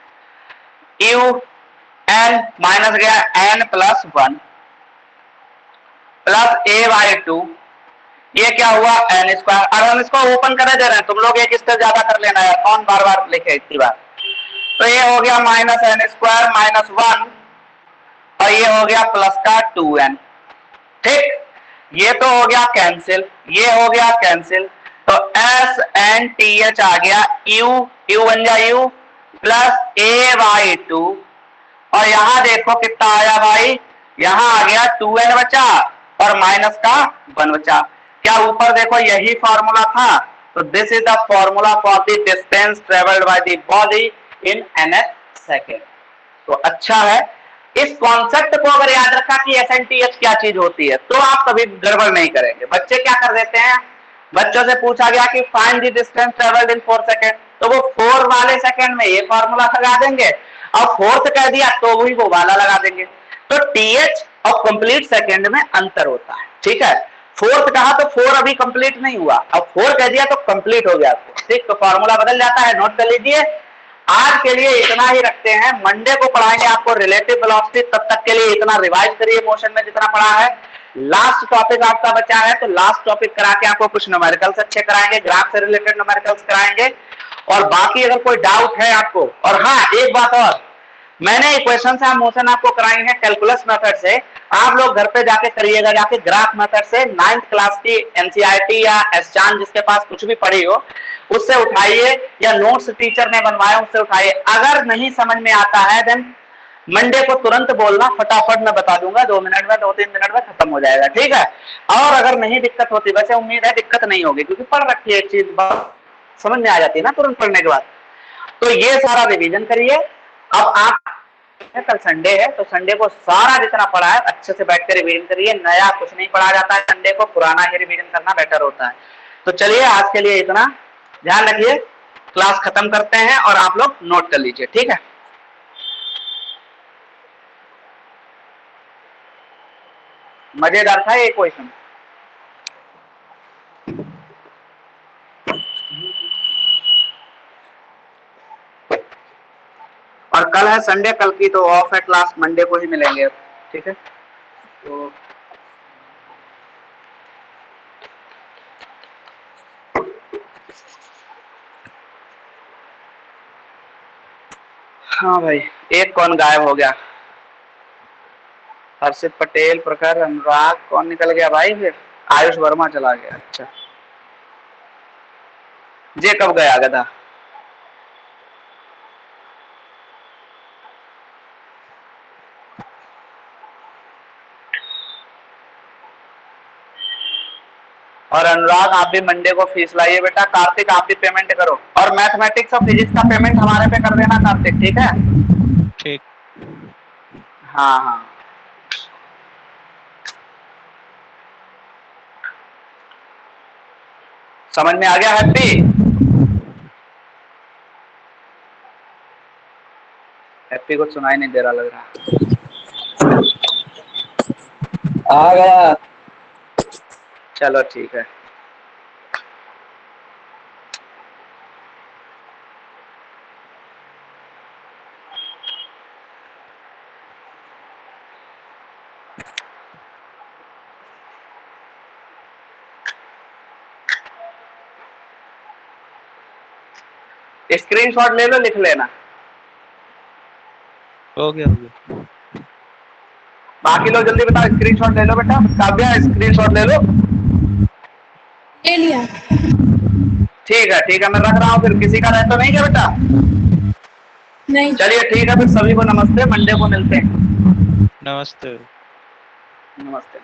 u n माइनस गया n+1 प्लस a/2, ये क्या हुआ n²। अब हम इसको ओपन करे दे रहे हैं, तुम लोग एक स्टेप ज्यादा कर लेना है, कौन बार बार लिखे इतनी बार। तो ये हो गया -n²-1 और ये हो गया प्लस का 2n। ठीक, ये तो हो गया कैंसिल, ये हो गया कैंसिल, तो SNTH आ गया u बन गया u प्लस a/2, और यहां देखो कितना आया भाई, यहां आ गया 2n बचा और माइनस का 1 बचा। क्या ऊपर देखो यही फॉर्मूला था, तो this is the formula for the distance travelled by the body in nth second. तो अच्छा है, इस कॉन्सेप्ट को अगर याद रखा कि SNTH क्या चीज होती है, तो आप कभी गड़बड़ नहीं करेंगे। बच्चे क्या कर देते हैं, बच्चों से पूछा गया कि find the distance travelled in 4 second, तो वो 4 वाले सेकेंड में ये फॉर्मूला लगा देंगे, और 4th कह दिया तो वही वो वाला लगा देंगे। तो TH और कंप्लीट सेकेंड में अंतर होता है। ठीक है, 4th कहा तो 4 अभी कंप्लीट नहीं हुआ, अब 4 कह दिया तो कंप्लीट हो गया। ठीक, तो फॉर्मूला बदल जाता है, नोट कर लीजिए। आज के लिए इतना ही रखते हैं, मंडे को पढ़ाएंगे आपको रिलेटिव वेलोसिटी, तब तक के लिए इतना रिवाइज करिए मोशन में जितना पढ़ा है। लास्ट टॉपिक आपका बचा है, तो लास्ट टॉपिक करा के आपको कुछ न्यूमेरिकल्स अच्छे कराएंगे, ग्राफ से रिलेटेड न्यूमेरिकल्स कराएंगे, और बाकी अगर कोई डाउट है आपको। और हाँ, एक बात और, मैंने इक्वेशन से मोशन आपको कराई है कैलकुलस मेथड से, आप लोग घर पे जाके करिएगा, जाके ग्राफ मेथड से 9th क्लास की NCERT या एसचान जिसके पास कुछ भी पढ़ी हो, उससे उठाइए, या नोट्स टीचर ने बनवाए उससे उठाइए। अगर नहीं समझ में आता है देन मंडे को तुरंत बोलना, फटाफट मैं बता दूंगा, 2 मिनट में, 2-3 मिनट में खत्म हो जाएगा, ठीक है। और अगर नहीं दिक्कत होती, वैसे उम्मीद है दिक्कत नहीं होगी, क्योंकि पढ़ रखी है एक चीज, समझ में आ जाती है ना तुरंत पढ़ने के बाद। तो ये सारा रिवीजन करिए। अब आप, कल संडे है तो संडे को सारा जितना पढ़ा है अच्छे से बैठ कर रिवीजन करिए। नया कुछ नहीं पढ़ा जाता है संडे को, पुराना ही रिवीजन करना बेटर होता है। तो चलिए आज के लिए इतना, ध्यान रखिए। क्लास खत्म करते हैं और आप लोग नोट कर लीजिए, ठीक है। मजेदार था ये क्वेश्चन। और कल है संडे, कल की तो ऑफ है क्लास, मंडे को ही मिलेंगे, ठीक है। तो हाँ भाई, एक कौन गायब हो गया? हर्षित पटेल, प्रखर, अनुराग, कौन निकल गया भाई? फिर आयुष वर्मा चला गया। अच्छा, ये कब गया गधा? और अनुराग आप भी मंडे को फीस लाइए बेटा। कार्तिक आप भी पेमेंट करो, और मैथमेटिक्स और फिजिक्स का पेमेंट हमारे पे कर देना कार्तिक, ठीक है। ठीक। हाँ हाँ, समझ में आ गया हैप्पी? हैप्पी को सुनाई नहीं दे रहा लग रहा। आ गया। चलो ठीक है। स्क्रीनशॉट ले लो, लिख लेना। हो गया हो गया। बाकी लोग जल्दी बताओ, स्क्रीनशॉट ले लो बेटा। काव्या स्क्रीनशॉट ले लो। ले लिया। ठीक है, मैं रख रहा हूँ। फिर किसी का रह तो नहीं क्या बेटा? नहीं। चलिए ठीक है, फिर सभी को नमस्ते, मंडे को मिलते हैं। नमस्ते। नमस्ते।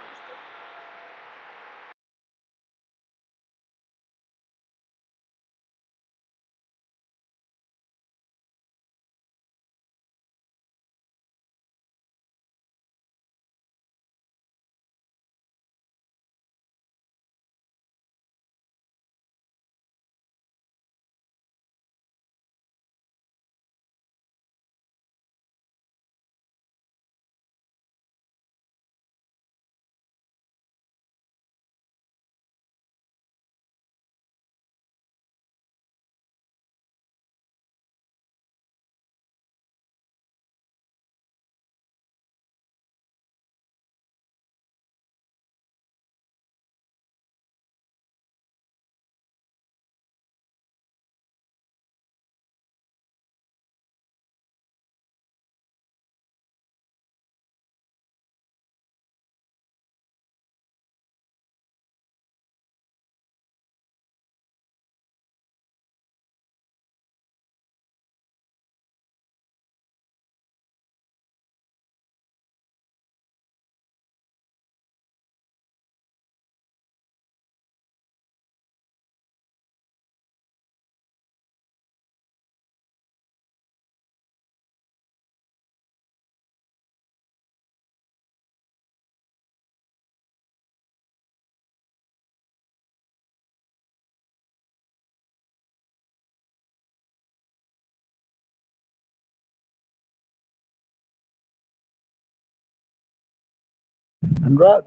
अनुराग,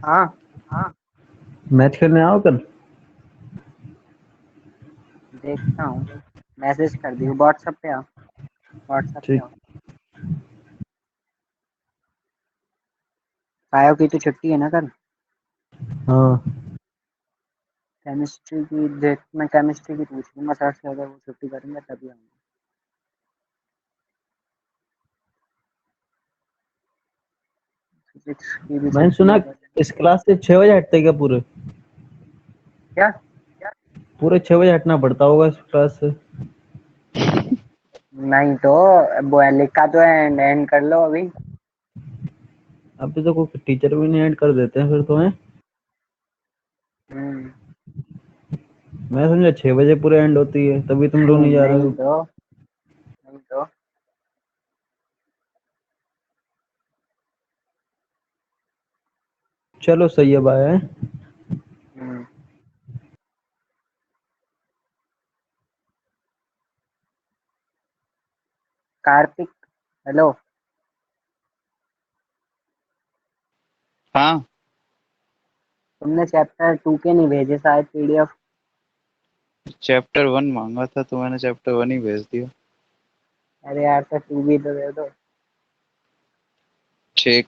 हाँ, मैच खेलने आओ कल। देखता हूँ। मैसेज कर दियो व्हाट्सएप पे। आओ, व्हाट्सएप पे ठीक। आओ। सायो की तो छुट्टी है ना कल? हाँ, केमिस्ट्री की देख, मैं केमिस्ट्री की पूछ लूंगा सर से, अगर वो छुट्टी करेंगे तभी आऊंगा। फिजिक्स की भी मैंने छुट्टी सुना है कल। इस क्लास से 6 बजे हटते क्या पूरे? क्या? पूरे 6 बजे हटना पड़ता होगा इस क्लास से। नहीं तो वो लिखा तो है एंड कर लो अभी। अभी तो कोई टीचर भी नहीं ऐड कर देते हैं फिर तो है। हम्म, मैं समझा 6 बजे पूरे एंड होती है, तभी तुम लोग नहीं जा रहे नहीं हो। तो नहीं तो चलो सही है, बाय। हम्म, कार्तिक, हेलो। हाँ, तुमने चैप्टर 2 के नहीं भेजे शायद पीडीएफ? चैप्टर 1 मांगा था तो मैंने चैप्टर 1 ही भेज दिया। अरे यार तो 2 भी तो दे दो। चेक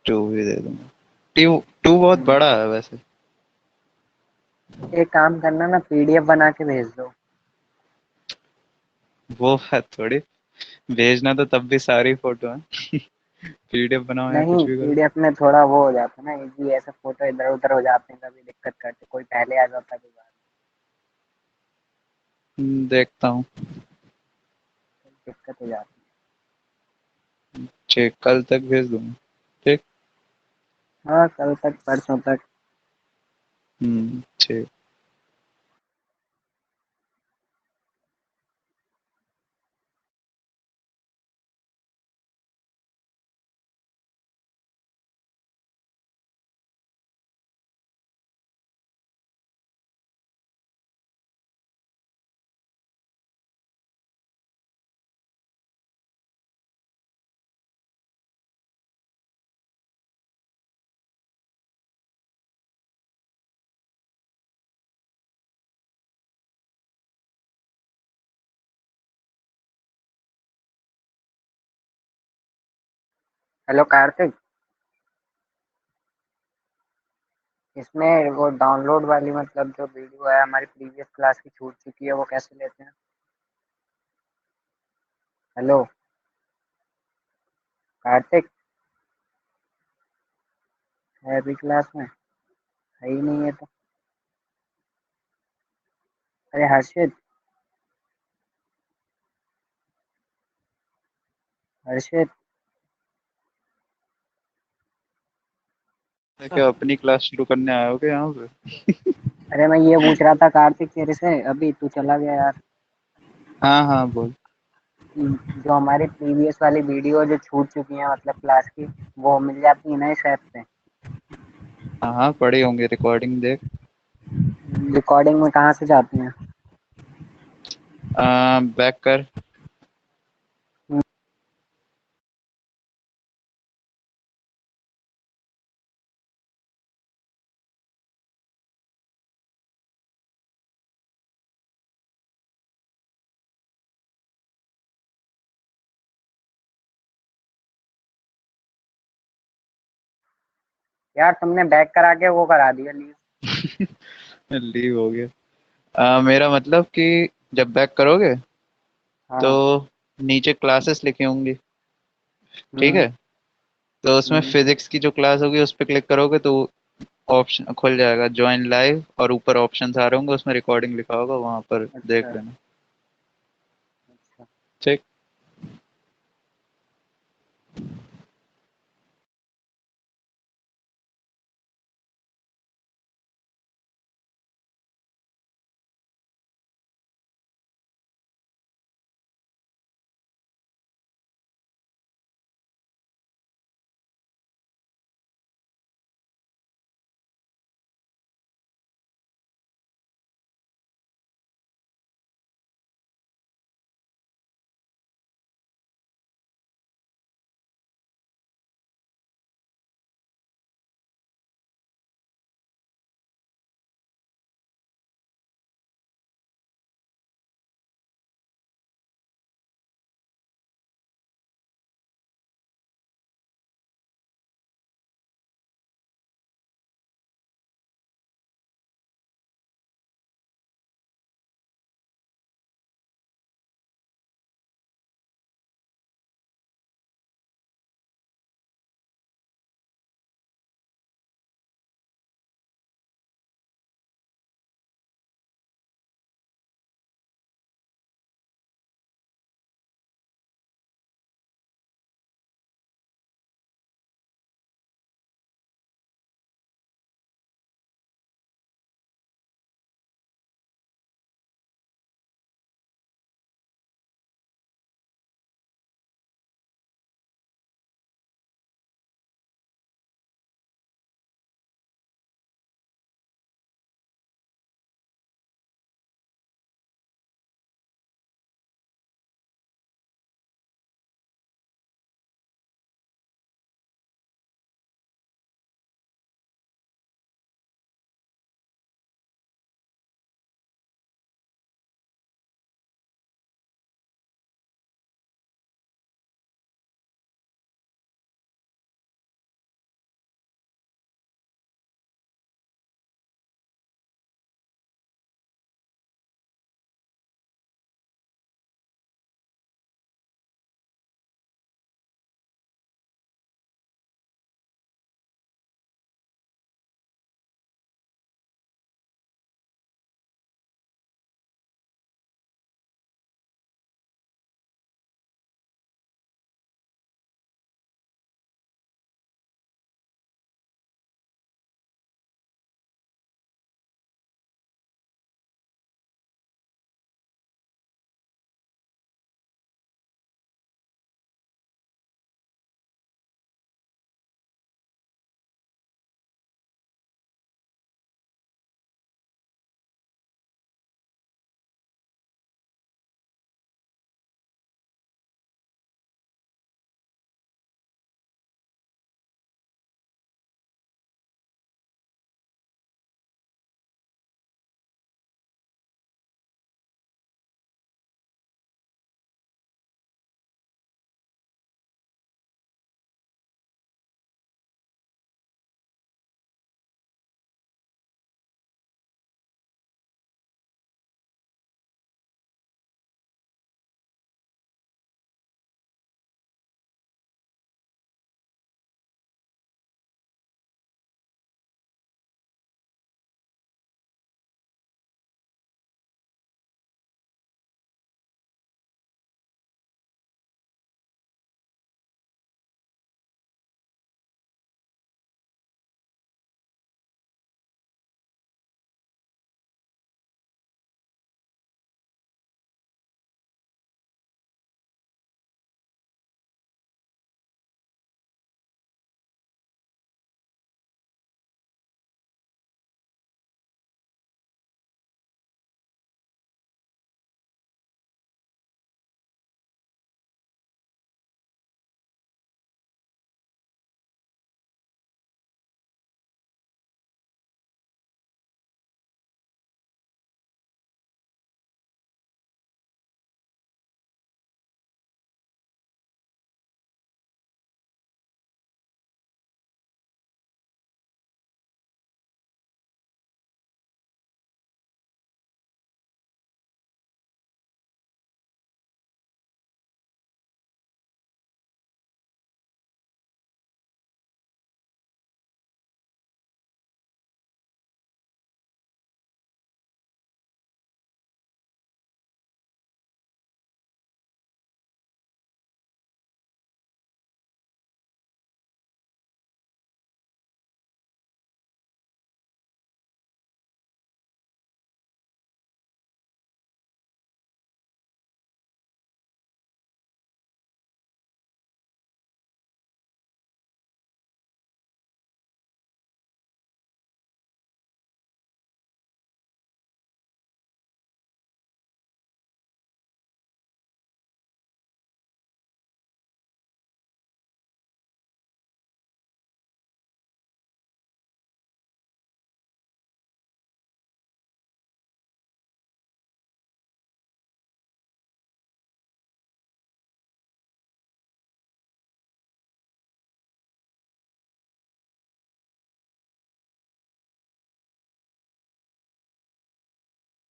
2 भी दे दूंगा। टू बहुत हम्म, बड़ा है वैसे। एक काम करना ना, पीडीएफ बना के भेज दो। वो बात थोड़ी, भेजना तो तब भी सारी फोटो है। पीडीएफ बनाओ या नहीं, कुछ भी करो। पीडीएफ में थोड़ा वो हो जाता है ना, इजी, ऐसे फोटो इधर उधर हो जाते हैं कभी, दिक्कत करते, कोई पहले आ जाता है कोई बाद देखता हूँ। में, दिक्कत हो जाती चेक कल तक भेज दूंगा। ठीक। है। हाँ, कल तक परसों तक। ठीक। हेलो कार्तिक, इसमें वो डाउनलोड वाली मतलब जो वीडियो है हमारी प्रीवियस क्लास की छूट चुकी है, वो कैसे लेते हैं? हेलो कार्तिक, है अभी क्लास में? है ही नहीं है तो। अरे हर्षित, हर्षित। क्या अपनी क्लास शुरू करने आए हो क्या यहाँ पे? अरे मैं ये पूछ रहा था कार्तिक तेरे से, अभी तू चला गया यार। हाँ हाँ, बोल। जो हमारी प्रीवियस वाली वीडियो जो छूट चुकी है मतलब क्लास की, वो मिल जाती है ना इस ऐप पे? हाँ हाँ, पढ़े होंगे, रिकॉर्डिंग देख। रिकॉर्डिंग में कहाँ से जाती हैं? बैक कर। यार तुमने बैक करा के वो करा दिया लीव। लीव हो गया। मेरा मतलब कि जब बैक करोगे तो हाँ। नीचे क्लासेस लिखी होंगी। ठीक हम्म। है। तो उसमें हम्म। फिजिक्स की जो क्लास होगी उस पर क्लिक करोगे तो ऑप्शन खुल जाएगा, ज्वाइन लाइव, और ऊपर ऑप्शंस आ रहे होंगे, उसमें रिकॉर्डिंग लिखा होगा, वहां पर अच्छा। देख लेना। अच्छा। ठीक।